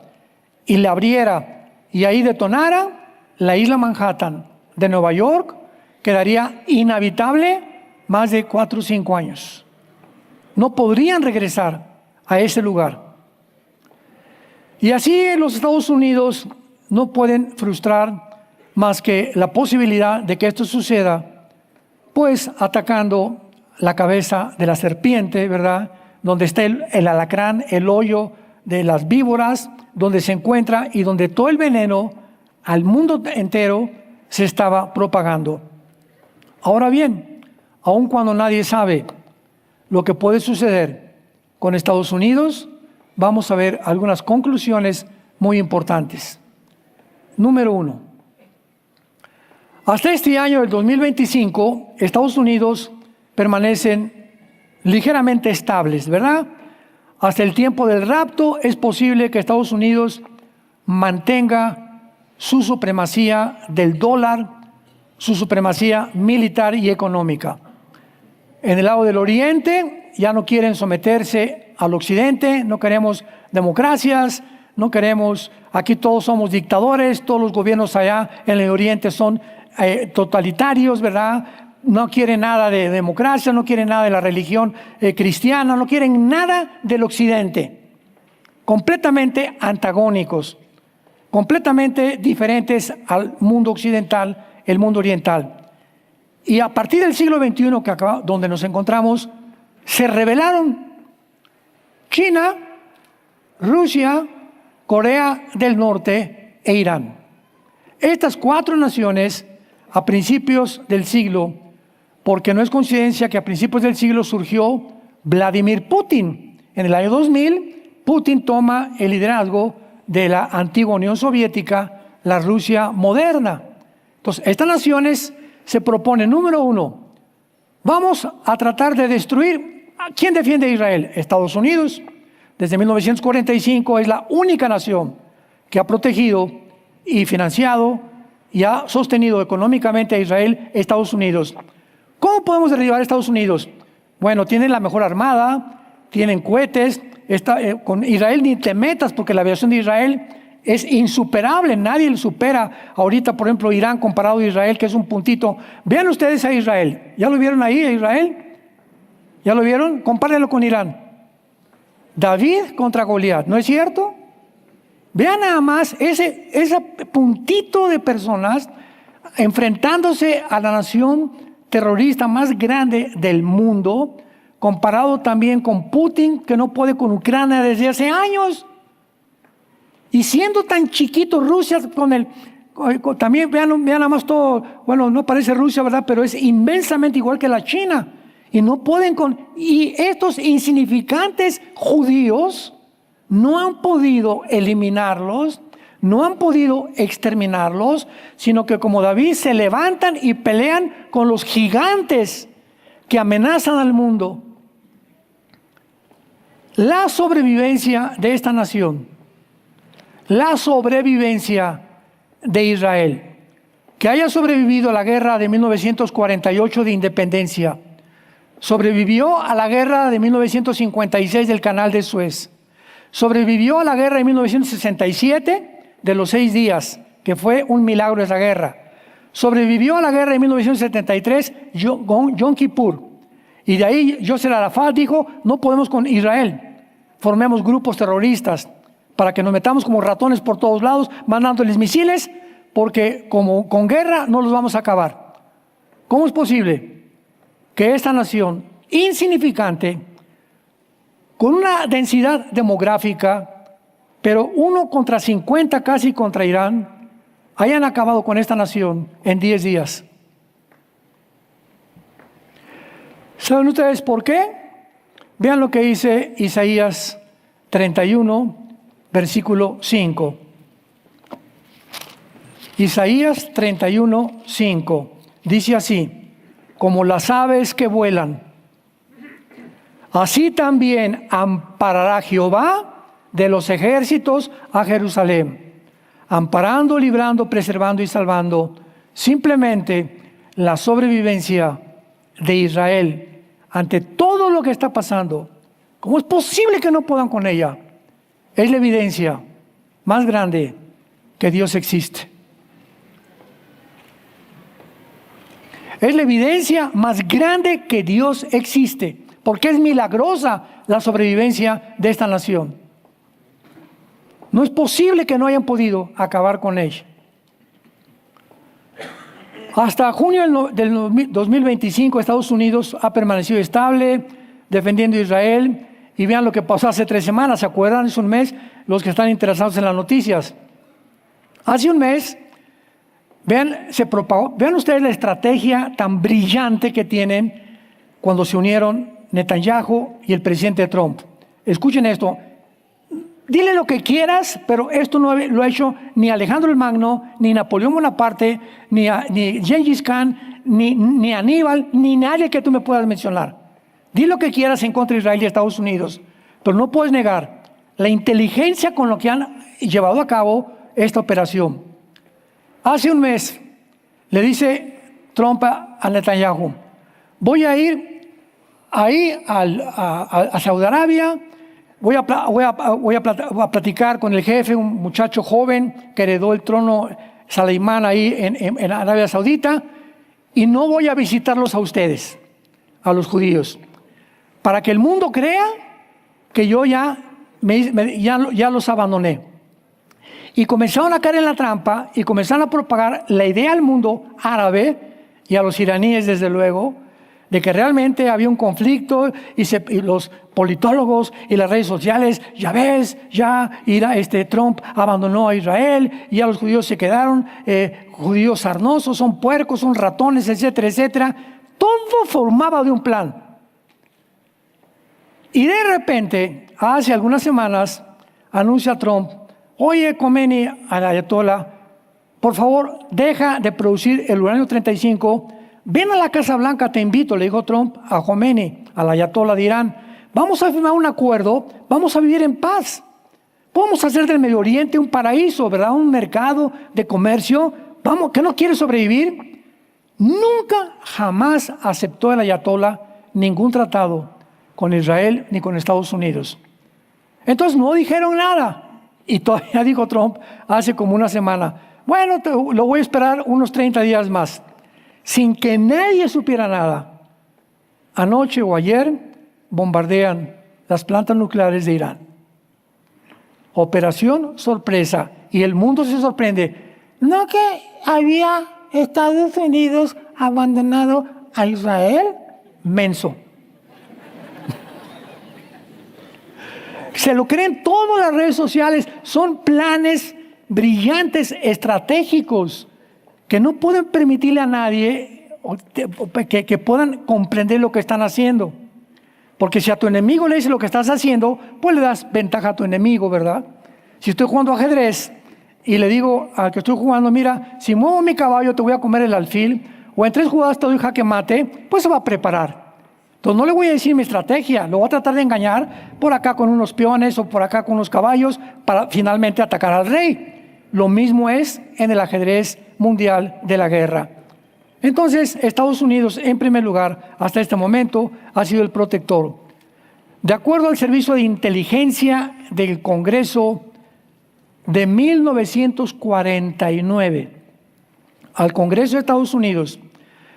y la abriera y ahí detonara, la isla Manhattan de Nueva York quedaría inhabitable más de 4 o 5 años. No podrían regresar a ese lugar. Y así en los Estados Unidos no pueden frustrar más que la posibilidad de que esto suceda, pues atacando la cabeza de la serpiente, ¿verdad? Donde está el alacrán, el hoyo de las víboras, donde se encuentra y donde todo el veneno al mundo entero se estaba propagando. Ahora bien, aun cuando nadie sabe lo que puede suceder con Estados Unidos, vamos a ver algunas conclusiones muy importantes. Número 1. Hasta este año, el 2025, Estados Unidos permanecen ligeramente estables, ¿verdad? Hasta el tiempo del rapto es posible que Estados Unidos mantenga su supremacía del dólar, su supremacía militar y económica. En el lado del oriente ya no quieren someterse al occidente, no queremos democracias, no queremos, aquí todos somos dictadores, todos los gobiernos allá en el oriente son totalitarios, ¿verdad? No quieren nada de democracia, no quieren nada de la religión cristiana, no quieren nada del occidente. Completamente antagónicos, completamente diferentes al mundo occidental, el mundo oriental. Y a partir del siglo XXI, donde nos encontramos, se rebelaron China, Rusia, Corea del Norte e Irán. Estas 4 naciones, a principios del siglo, porque no es coincidencia que a principios del siglo surgió Vladimir Putin. En el año 2000, Putin toma el liderazgo de la antigua Unión Soviética, la Rusia moderna. Entonces, estas naciones se proponen, número 1, vamos a tratar de destruir. ¿Quién defiende a Israel? Estados Unidos. Desde 1945 es la única nación que ha protegido y financiado y ha sostenido económicamente a Israel, Estados Unidos. ¿Cómo podemos derribar a Estados Unidos? Bueno, tienen la mejor armada, tienen cohetes. Con Israel ni te metas porque la aviación de Israel es insuperable, nadie lo supera. Ahorita, por ejemplo, Irán comparado a Israel, que es un puntito. Vean ustedes a Israel. ¿Ya lo vieron ahí, a Israel? ¿Ya lo vieron? Compárenlo con Irán. David contra Goliat, ¿no es cierto? Vean nada más ese puntito de personas enfrentándose a la nación terrorista más grande del mundo, comparado también con Putin, que no puede con Ucrania desde hace años. Y siendo tan chiquito Rusia también vean nada más todo, bueno, no parece Rusia, ¿verdad? Pero es inmensamente igual que la China. Y no pueden y estos insignificantes judíos no han podido eliminarlos, no han podido exterminarlos, sino que como David se levantan y pelean con los gigantes que amenazan al mundo. La sobrevivencia de esta nación, la sobrevivencia de Israel, que haya sobrevivido a la guerra de 1948 de independencia, sobrevivió a la guerra de 1956 del Canal de Suez, sobrevivió a la guerra de 1967 de los 6 días, que fue un milagro esa guerra, sobrevivió a la guerra de 1973, Yom Kippur, y de ahí Yasser Arafat dijo, no podemos con Israel, formemos grupos terroristas para que nos metamos como ratones por todos lados, mandándoles misiles, porque como con guerra no los vamos a acabar. ¿Cómo es posible que esta nación insignificante, con una densidad demográfica, pero 1 contra 50 casi contra Irán, hayan acabado con esta nación en 10 días? ¿Saben ustedes por qué? Vean lo que dice Isaías 31, versículo 5. Isaías 31, 5. Dice así: como las aves que vuelan, así también amparará Jehová de los ejércitos a Jerusalén, amparando, librando, preservando y salvando simplemente la sobrevivencia de Israel ante todo lo que está pasando. ¿Cómo es posible que no puedan con ella? es la evidencia más grande que Dios existe. Es la evidencia más grande que Dios existe, porque es milagrosa la sobrevivencia de esta nación. No es posible que no hayan podido acabar con ella. Hasta junio del 2025, Estados Unidos ha permanecido estable, defendiendo a Israel. Y vean lo que pasó hace 3 semanas, ¿se acuerdan? Es un mes, los que están interesados en las noticias. Hace un mes, vean ustedes la estrategia tan brillante que tienen cuando se unieron Netanyahu y el presidente Trump. Escuchen esto. Dile lo que quieras, pero esto no lo ha hecho ni Alejandro el Magno, ni Napoleón Bonaparte, ni Gengis Khan, ni Aníbal, ni nadie que tú me puedas mencionar. Di lo que quieras en contra de Israel y Estados Unidos, pero no puedes negar la inteligencia con lo que han llevado a cabo esta operación. Hace un mes le dice Trump a Netanyahu: voy a ir ahí a Saudi Arabia, voy a platicar con el jefe, un muchacho joven que heredó el trono, Saleimán, ahí en Arabia Saudita, y no voy a visitarlos a ustedes, a los judíos, para que el mundo crea que yo ya los abandoné. Y comenzaron a caer en la trampa y comenzaron a propagar la idea al mundo árabe y a los iraníes, desde luego, de que realmente había un conflicto y los politólogos y las redes sociales, ya ves, Trump abandonó a Israel y ya los judíos se quedaron, judíos sarnosos, son puercos, son ratones, etcétera, etcétera. Todo formaba de un plan. Y de repente, hace algunas semanas, anuncia Trump: oye, Khomeini, al ayatollah, por favor, deja de producir el uranio 35. Ven a la Casa Blanca, te invito, le dijo Trump a Khomeini, al ayatollah de Irán. Vamos a firmar un acuerdo, vamos a vivir en paz. Vamos a hacer del Medio Oriente un paraíso, ¿verdad? Un mercado de comercio. Vamos, ¿que no quiere sobrevivir? Nunca, jamás aceptó el ayatollah ningún tratado con Israel ni con Estados Unidos. Entonces no dijeron nada. Y todavía dijo Trump hace como una semana: bueno, lo voy a esperar unos 30 días más. Sin que nadie supiera nada, anoche o ayer bombardean las plantas nucleares de Irán. Operación sorpresa. Y el mundo se sorprende. ¿No que había Estados Unidos abandonado a Israel? Menso. Se lo creen todas las redes sociales. Son planes brillantes, estratégicos, que no pueden permitirle a nadie que puedan comprender lo que están haciendo. Porque si a tu enemigo le dices lo que estás haciendo, pues le das ventaja a tu enemigo, ¿verdad? Si estoy jugando ajedrez y le digo al que estoy jugando: mira, si muevo mi caballo te voy a comer el alfil, o en 3 jugadas te doy jaque mate, pues se va a preparar. Entonces no le voy a decir mi estrategia, lo voy a tratar de engañar por acá con unos peones o por acá con unos caballos para finalmente atacar al rey. Lo mismo es en el ajedrez mundial de la guerra. Entonces, Estados Unidos, en primer lugar, hasta este momento, ha sido el protector. De acuerdo al Servicio de Inteligencia del Congreso, de 1949 al Congreso de Estados Unidos,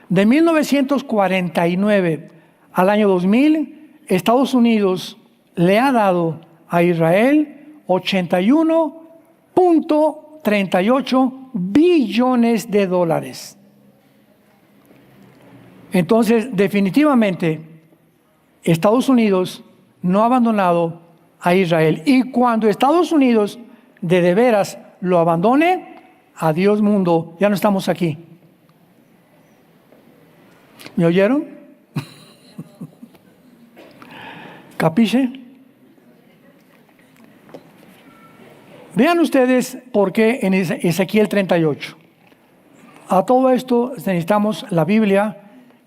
de 1949 al año 2000, Estados Unidos le ha dado a Israel 81.38 billones de dólares. Entonces, definitivamente, Estados Unidos no ha abandonado a Israel. Y cuando Estados Unidos de veras lo abandone, adiós mundo, ya no estamos aquí. ¿Me oyeron? ¿Capiche? Vean ustedes por qué en Ezequiel 38. A todo esto necesitamos la Biblia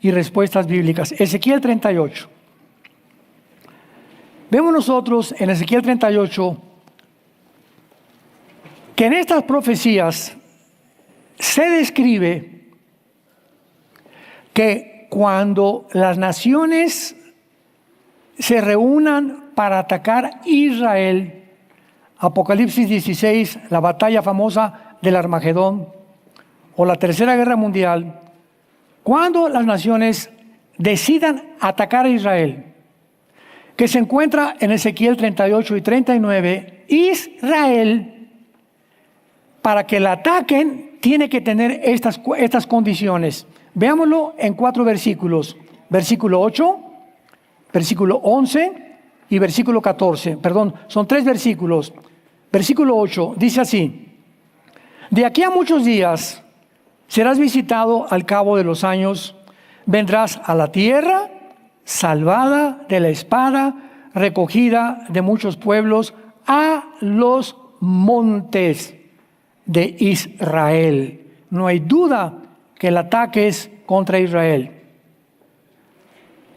y respuestas bíblicas. Ezequiel 38. Vemos nosotros en Ezequiel 38 que en estas profecías se describe que cuando las naciones se reúnan para atacar Israel, Apocalipsis 16, la batalla famosa del Armagedón, o la Tercera Guerra Mundial, cuando las naciones decidan atacar a Israel, que se encuentra en Ezequiel 38 y 39, Israel, para que la ataquen, tiene que tener estas condiciones. Veámoslo en 4 versículos. Versículo 8, versículo 11 y versículo 14. Perdón, son 3 versículos. Versículo 8 dice así: de aquí a muchos días serás visitado al cabo de los años, vendrás a la tierra, salvada de la espada, recogida de muchos pueblos, a los montes de Israel. No hay duda que el ataque es contra Israel.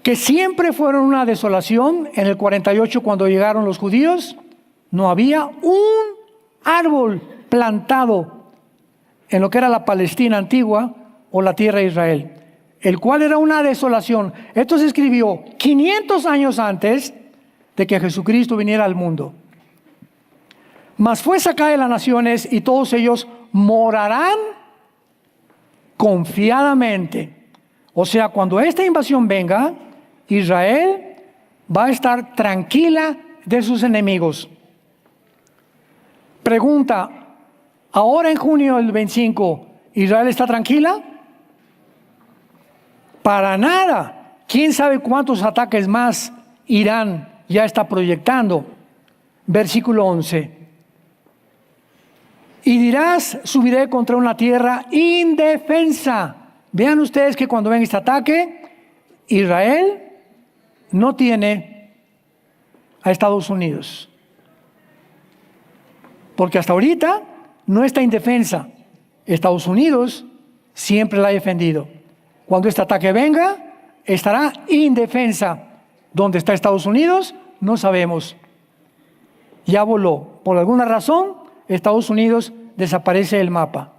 Que siempre fueron una desolación. En el 48, cuando llegaron los judíos, no había un árbol plantado en lo que era la Palestina antigua o la tierra de Israel, el cual era una desolación. Esto se escribió 500 años antes de que Jesucristo viniera al mundo. Mas fue sacada de las naciones y todos ellos morarán confiadamente. O sea, cuando esta invasión venga, Israel va a estar tranquila de sus enemigos. Pregunta: ahora en junio del 25, ¿Israel está tranquila? Para nada. ¿Quién sabe cuántos ataques más Irán ya está proyectando? Versículo 11. Y dirás: subiré contra una tierra indefensa. Vean ustedes que cuando ven este ataque, Israel no tiene a Estados Unidos, porque hasta ahorita no está indefensa. Estados Unidos siempre la ha defendido. Cuando este ataque venga, estará indefensa. ¿Dónde está Estados Unidos? No sabemos. Ya voló. Por alguna razón, Estados Unidos desaparece del mapa.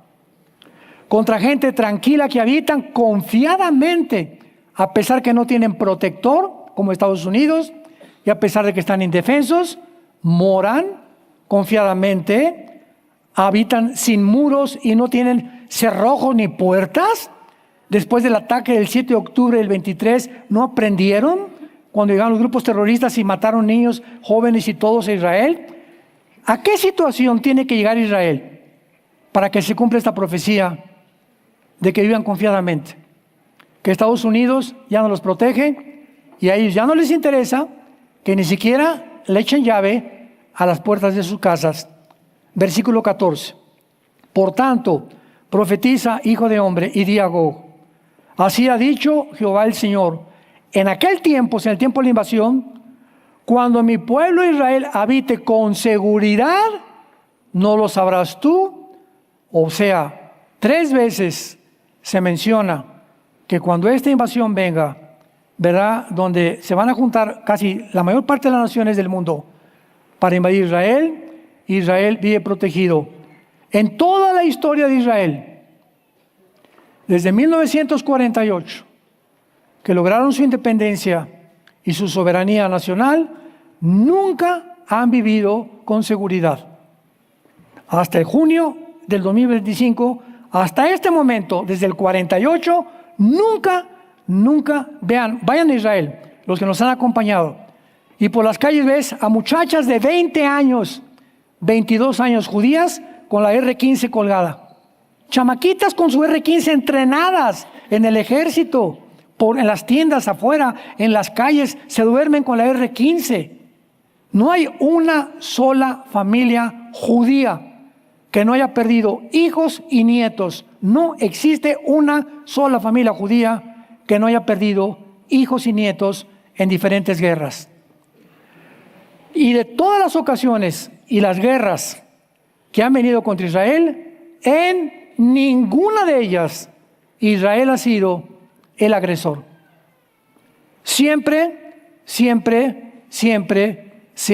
Contra gente tranquila que habitan confiadamente, a pesar que no tienen protector, como Estados Unidos, y a pesar de que están indefensos, moran confiadamente, habitan sin muros y no tienen cerrojos ni puertas. Después del ataque del 7 de octubre del 23, ¿no aprendieron cuando llegaron los grupos terroristas y mataron niños, jóvenes y todos a Israel? ¿A qué situación tiene que llegar Israel para que se cumpla esta profecía de que vivan confiadamente? Que Estados Unidos ya no los protege y a ellos ya no les interesa que ni siquiera le echen llave a las puertas de sus casas. Versículo 14. Por tanto, profetiza, hijo de hombre, y di a Gog: así ha dicho Jehová el Señor, en aquel tiempo, en el tiempo de la invasión, cuando mi pueblo Israel habite con seguridad, no lo sabrás tú. O sea, 3 veces se menciona que cuando esta invasión venga, ¿verdad?, donde se van a juntar casi la mayor parte de las naciones del mundo para invadir Israel, Israel vive protegido. En toda la historia de Israel, desde 1948, que lograron su independencia y su soberanía nacional, nunca han vivido con seguridad. Hasta el junio del 2025, hasta este momento, desde el 48, nunca, vayan a Israel, los que nos han acompañado, y por las calles ves a muchachas de 20 años, 22 años judías, con la R-15 colgada. Chamaquitas con su R-15 entrenadas en el ejército, en las tiendas afuera, en las calles, se duermen con la R-15. No hay una sola familia judía que no haya perdido hijos y nietos. No existe una sola familia judía que no haya perdido hijos y nietos en diferentes guerras. Y de todas las ocasiones y las guerras que han venido contra Israel, en ninguna de ellas Israel ha sido el agresor. Siempre se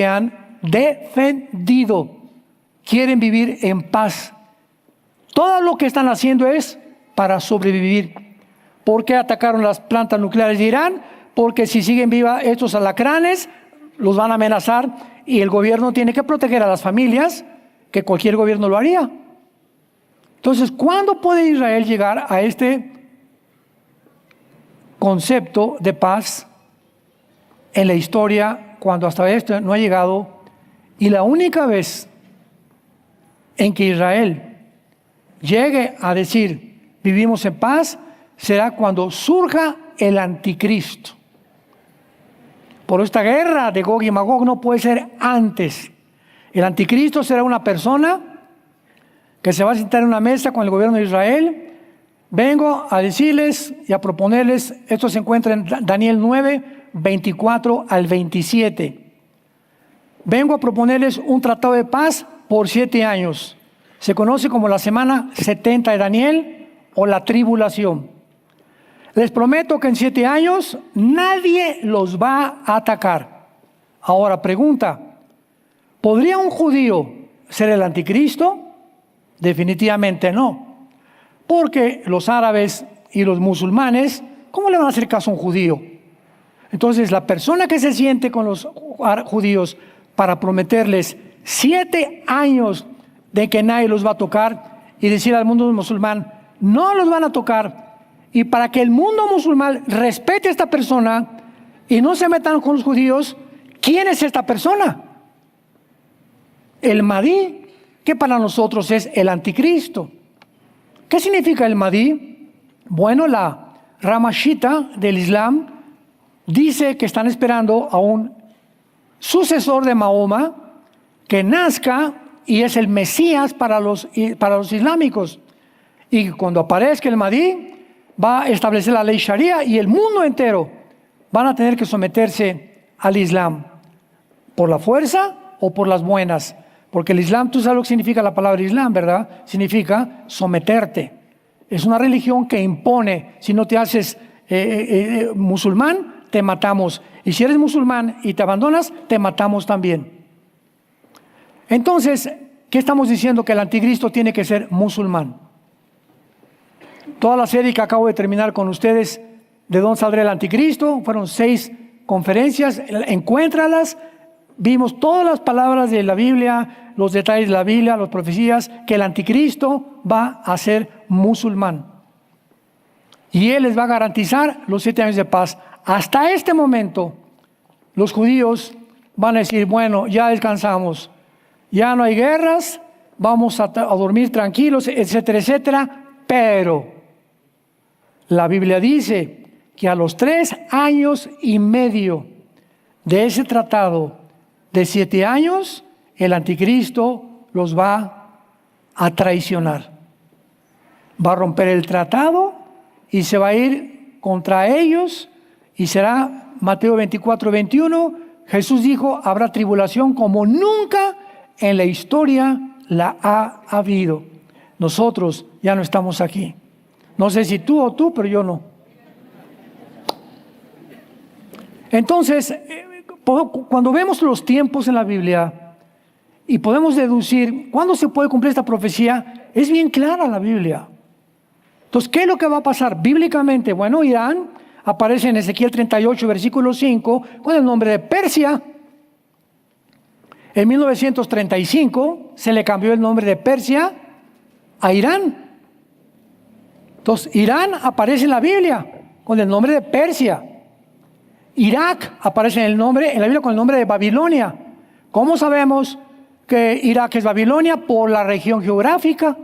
han defendido. Quieren vivir en paz. Todo lo que están haciendo es para sobrevivir. ¿Por qué atacaron las plantas nucleares de Irán? Porque si siguen vivas estos alacranes, los van a amenazar y el gobierno tiene que proteger a las familias, que cualquier gobierno lo haría. Entonces, ¿cuándo puede Israel llegar a este concepto de paz en la historia cuando hasta esto no ha llegado? Y la única vez en que Israel llegue a decir vivimos en paz será cuando surja el anticristo. Por esta guerra de Gog y Magog no puede ser antes. El anticristo será una persona que se va a sentar en una mesa con el gobierno de Israel. Vengo a decirles y a proponerles, esto se encuentra en Daniel 9, 24 al 27. Vengo a proponerles un tratado de paz por 7 años. Se conoce como la semana 70 de Daniel o la tribulación. Les prometo que en 7 años nadie los va a atacar. Ahora pregunta, ¿podría un judío ser el anticristo? Definitivamente no. Porque los árabes y los musulmanes, ¿cómo le van a hacer caso a un judío? Entonces la persona que se siente con los judíos para prometerles 7 años de que nadie los va a tocar y decir al mundo musulmán, no los van a tocar, y para que el mundo musulmán respete a esta persona y no se metan con los judíos, ¿quién es esta persona? El Mahdi, que para nosotros es el anticristo. ¿Qué significa el Mahdi? Bueno, la rama shita del Islam dice que están esperando a un sucesor de Mahoma que nazca y es el Mesías para los islámicos. Y cuando aparezca el Mahdi, va a establecer la ley Sharia y el mundo entero van a tener que someterse al Islam. ¿Por la fuerza o por las buenas? Porque el Islam, tú sabes lo que significa la palabra Islam, ¿verdad? Significa someterte. Es una religión que impone. Si no te haces musulmán, te matamos. Y si eres musulmán y te abandonas, te matamos también. Entonces, ¿qué estamos diciendo? Que el anticristo tiene que ser musulmán. Toda la serie que acabo de terminar con ustedes, ¿de dónde saldrá el anticristo? Fueron 6 conferencias, encuéntralas. Vimos todas las palabras de la Biblia, los detalles de la Biblia, las profecías, que el anticristo va a ser musulmán. Y él les va a garantizar los 7 años de paz. Hasta este momento, los judíos van a decir, bueno, ya descansamos, ya no hay guerras, vamos a dormir tranquilos, etcétera, etcétera. Pero la Biblia dice que a los 3 años y medio de ese tratado de 7 años, el anticristo los va a traicionar. Va a romper el tratado y se va a ir contra ellos y será Mateo 24, 21. Jesús dijo, habrá tribulación como nunca en la historia la ha habido. Nosotros ya no estamos aquí. No sé si tú o tú, pero yo no. Entonces, cuando vemos los tiempos en la Biblia y podemos deducir cuándo se puede cumplir esta profecía, es bien clara la Biblia. Entonces, ¿qué es lo que va a pasar bíblicamente? Bueno, Irán aparece en Ezequiel 38, versículo 5, con el nombre de Persia. En 1935 se le cambió el nombre de Persia a Irán. Entonces, Irán aparece en la Biblia con el nombre de Persia. Irak aparece en la Biblia con el nombre de Babilonia. ¿Cómo sabemos que Irak es Babilonia? Por la región geográfica.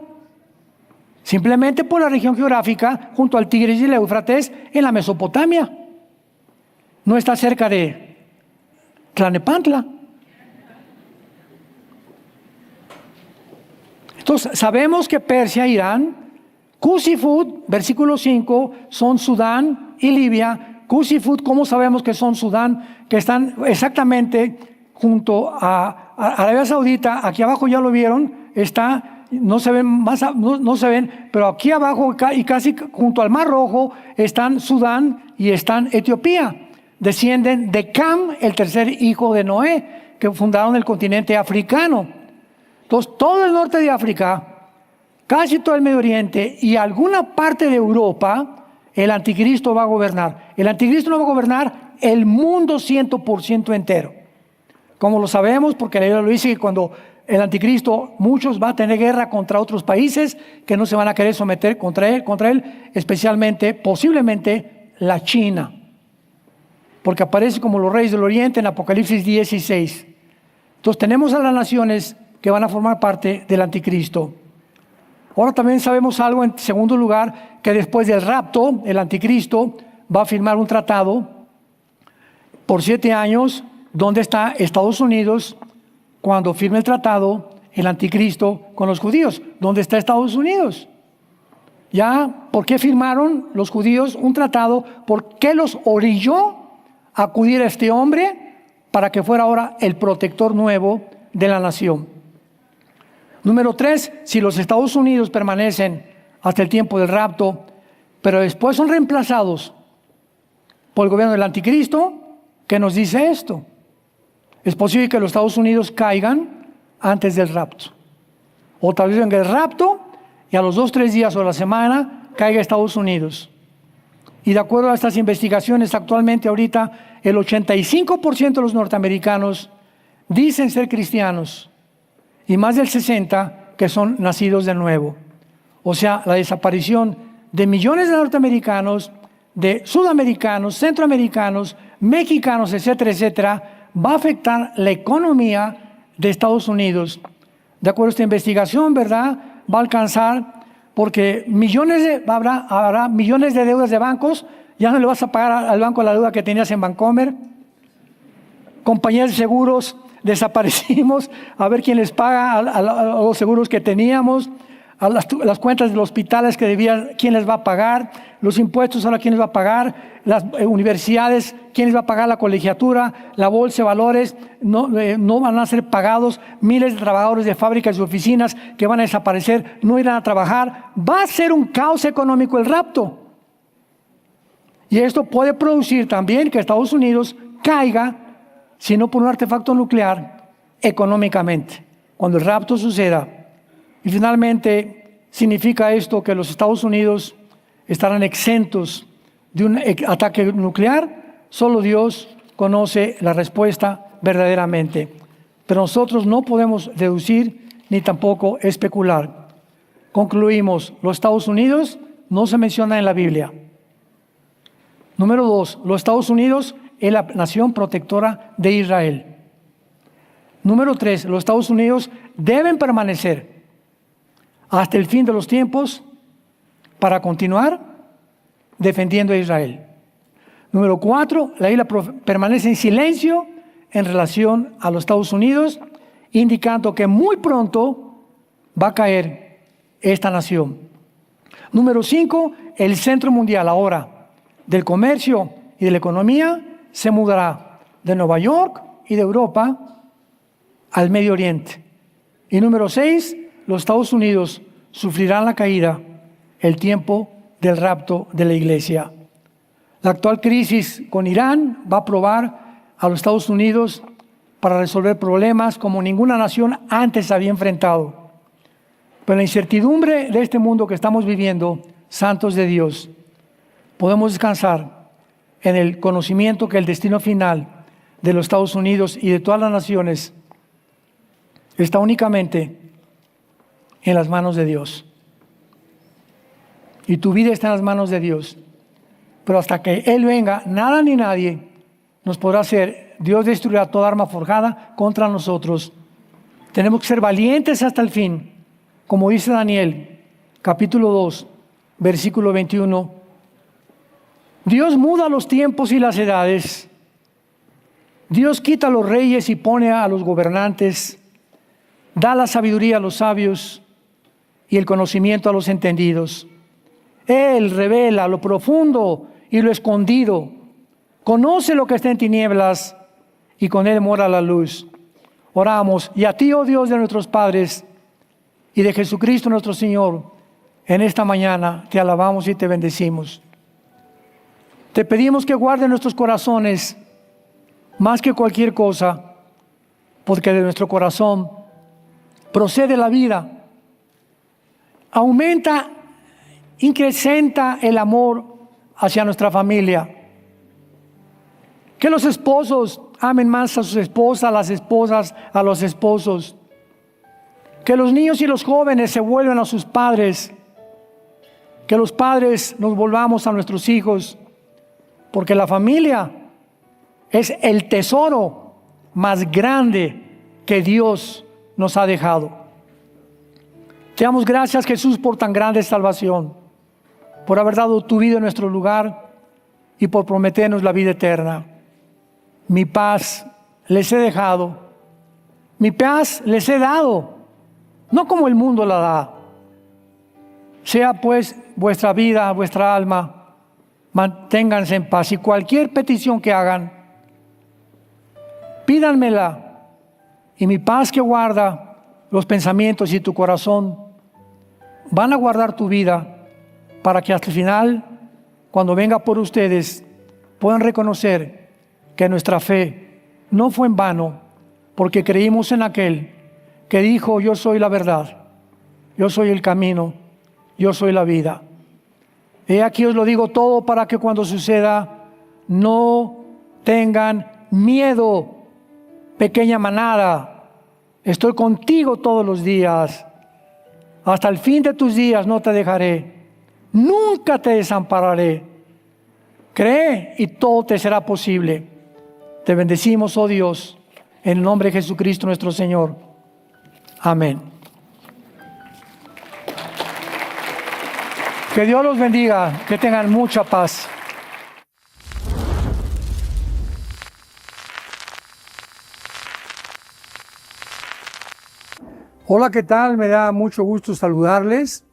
Simplemente por la región geográfica junto al Tigris y el Éufrates en la Mesopotamia. No está cerca de Tlalnepantla. Entonces, sabemos que Persia, Irán, Cusifut, versículo 5, son Sudán y Libia. Cusifut, ¿cómo sabemos que son Sudán? Que están exactamente junto a Arabia Saudita. Aquí abajo ya lo vieron, está, no se ven, no se ven, pero aquí abajo y casi junto al Mar Rojo están Sudán y están Etiopía. Descienden de Cam, el tercer hijo de Noé, que fundaron el continente africano. Entonces, todo el norte de África, casi todo el Medio Oriente y alguna parte de Europa, el anticristo va a gobernar. El anticristo no va a gobernar el mundo 100% entero. ¿Cómo lo sabemos? Porque la Biblia lo dice que cuando el anticristo, muchos va a tener guerra contra otros países que no se van a querer someter contra él, especialmente, posiblemente, la China. Porque aparece como los reyes del oriente en Apocalipsis 16. Entonces tenemos a las naciones que van a formar parte del anticristo. Ahora también sabemos algo, en segundo lugar, que después del rapto, el anticristo va a firmar un tratado por 7 años, donde está Estados Unidos cuando firme el tratado, el anticristo con los judíos. ¿Dónde está Estados Unidos? Ya, ¿por qué firmaron los judíos un tratado? ¿Por qué los orilló a acudir a este hombre para que fuera ahora el protector nuevo de la nación? Número 3, si los Estados Unidos permanecen hasta el tiempo del rapto, pero después son reemplazados por el gobierno del anticristo, ¿qué nos dice esto? Es posible que los Estados Unidos caigan antes del rapto. O tal vez venga el rapto y a los 2 o 3 días o la semana caiga Estados Unidos. Y de acuerdo a estas investigaciones, actualmente ahorita el 85% de los norteamericanos dicen ser cristianos y más del 60% que son nacidos de nuevo. O sea, la desaparición de millones de norteamericanos, de sudamericanos, centroamericanos, mexicanos, etcétera, etcétera, va a afectar la economía de Estados Unidos. De acuerdo a esta investigación, ¿verdad? Va a alcanzar, porque habrá millones de deudas de bancos. Ya no le vas a pagar al banco la deuda que tenías en Bancomer. Compañías de seguros, desaparecimos, a ver quién les paga a los seguros que teníamos, a las cuentas de los hospitales que debía, quién les va a pagar, los impuestos ahora quién les va a pagar, las universidades, quién les va a pagar la colegiatura, la bolsa de valores, no van a ser pagados, miles de trabajadores de fábricas y oficinas que van a desaparecer, no irán a trabajar. Va a ser un caos económico el rapto. Y esto puede producir también que Estados Unidos caiga, si no por un artefacto nuclear, económicamente, cuando el rapto suceda. Y finalmente, significa esto que los Estados Unidos estarán exentos de un ataque nuclear. Solo Dios conoce la respuesta verdaderamente. Pero nosotros no podemos deducir ni tampoco especular. Concluimos, los Estados Unidos no se menciona en la Biblia. Número 2, los Estados Unidos es la nación protectora de Israel. Número 3, los Estados Unidos deben permanecer hasta el fin de los tiempos para continuar defendiendo a Israel. Número 4, la isla permanece en silencio en relación a los Estados Unidos, indicando que muy pronto va a caer esta nación. Número 5, el centro mundial ahora del comercio y de la economía se mudará de Nueva York y de Europa al Medio Oriente. Y número 6, los Estados Unidos sufrirán la caída, el tiempo del rapto de la iglesia. La actual crisis con Irán va a probar a los Estados Unidos para resolver problemas como ninguna nación antes había enfrentado. Pero la incertidumbre de este mundo que estamos viviendo, santos de Dios, podemos descansar en el conocimiento que el destino final de los Estados Unidos y de todas las naciones está únicamente en las manos de Dios. Y tu vida está en las manos de Dios. Pero hasta que Él venga, nada ni nadie nos podrá hacer. Dios destruirá toda arma forjada contra nosotros. Tenemos que ser valientes hasta el fin. Como dice Daniel, capítulo 2, versículo 21. Dios muda los tiempos y las edades. Dios quita a los reyes y pone a los gobernantes. Da la sabiduría a los sabios y el conocimiento a los entendidos. Él revela lo profundo y lo escondido. Conoce lo que está en tinieblas y con Él mora la luz. Oramos. Y a ti, oh Dios de nuestros padres y de Jesucristo nuestro Señor, en esta mañana te alabamos y te bendecimos. Te pedimos que guarde nuestros corazones más que cualquier cosa, porque de nuestro corazón procede la vida. Aumenta, incrementa el amor hacia nuestra familia. Que los esposos amen más a sus esposas, las esposas a los esposos. Que los niños y los jóvenes se vuelvan a sus padres. Que los padres nos volvamos a nuestros hijos. Porque la familia es el tesoro más grande que Dios nos ha dejado. Te damos gracias, Jesús, por tan grande salvación, por haber dado tu vida en nuestro lugar y por prometernos la vida eterna. Mi paz les he dejado, mi paz les he dado, no como el mundo la da. Sea pues vuestra vida, vuestra alma, manténganse en paz, y cualquier petición que hagan, pídanmela, y mi paz que guarda los pensamientos y tu corazón van a guardar tu vida, para que hasta el final, cuando venga por ustedes, puedan reconocer que nuestra fe no fue en vano, porque creímos en aquel que dijo: yo soy la verdad, yo soy el camino, yo soy la vida. He aquí os lo digo todo para que cuando suceda no tengan miedo, pequeña manada. Estoy contigo todos los días. Hasta el fin de tus días no te dejaré. Nunca te desampararé. Cree y todo te será posible. Te bendecimos, oh Dios, en el nombre de Jesucristo nuestro Señor. Amén. Que Dios los bendiga, que tengan mucha paz. Hola, ¿qué tal? Me da mucho gusto saludarles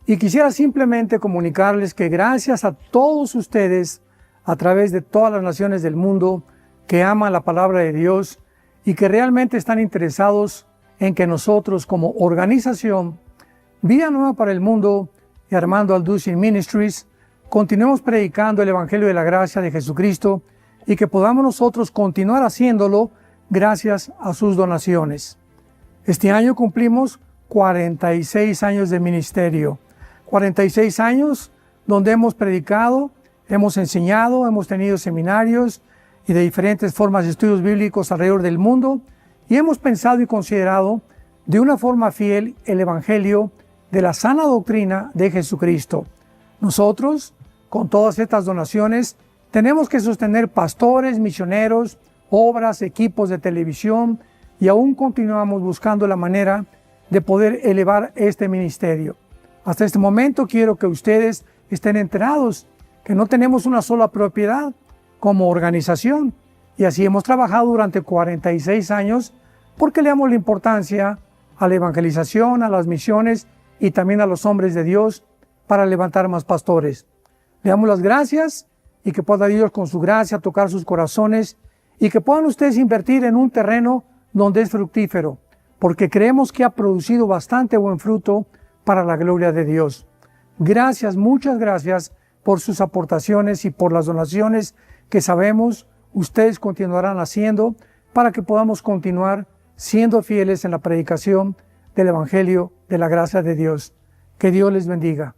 y quisiera simplemente comunicarles que gracias a todos ustedes a través de todas las naciones del mundo que aman la palabra de Dios y que realmente están interesados en que nosotros como organización Vida Nueva para el Mundo y Armando Alducin Ministries continuemos predicando el Evangelio de la Gracia de Jesucristo y que podamos nosotros continuar haciéndolo gracias a sus donaciones. Este año cumplimos 46 años de ministerio, 46 años donde hemos predicado, hemos enseñado, hemos tenido seminarios y de diferentes formas de estudios bíblicos alrededor del mundo, y hemos pensado y considerado de una forma fiel el Evangelio de la sana doctrina de Jesucristo. Nosotros, con todas estas donaciones, tenemos que sostener pastores, misioneros, obras, equipos de televisión, y aún continuamos buscando la manera de poder elevar este ministerio. Hasta este momento quiero que ustedes estén enterados que no tenemos una sola propiedad como organización, y así hemos trabajado durante 46 años porque le damos la importancia a la evangelización, a las misiones y también a los hombres de Dios para levantar más pastores. Le damos las gracias y que pueda Dios con su gracia tocar sus corazones y que puedan ustedes invertir en un terreno donde es fructífero, porque creemos que ha producido bastante buen fruto para la gloria de Dios. Gracias, muchas gracias por sus aportaciones y por las donaciones que sabemos ustedes continuarán haciendo para que podamos continuar siendo fieles en la predicación del Evangelio de la gracia de Dios. Que Dios les bendiga.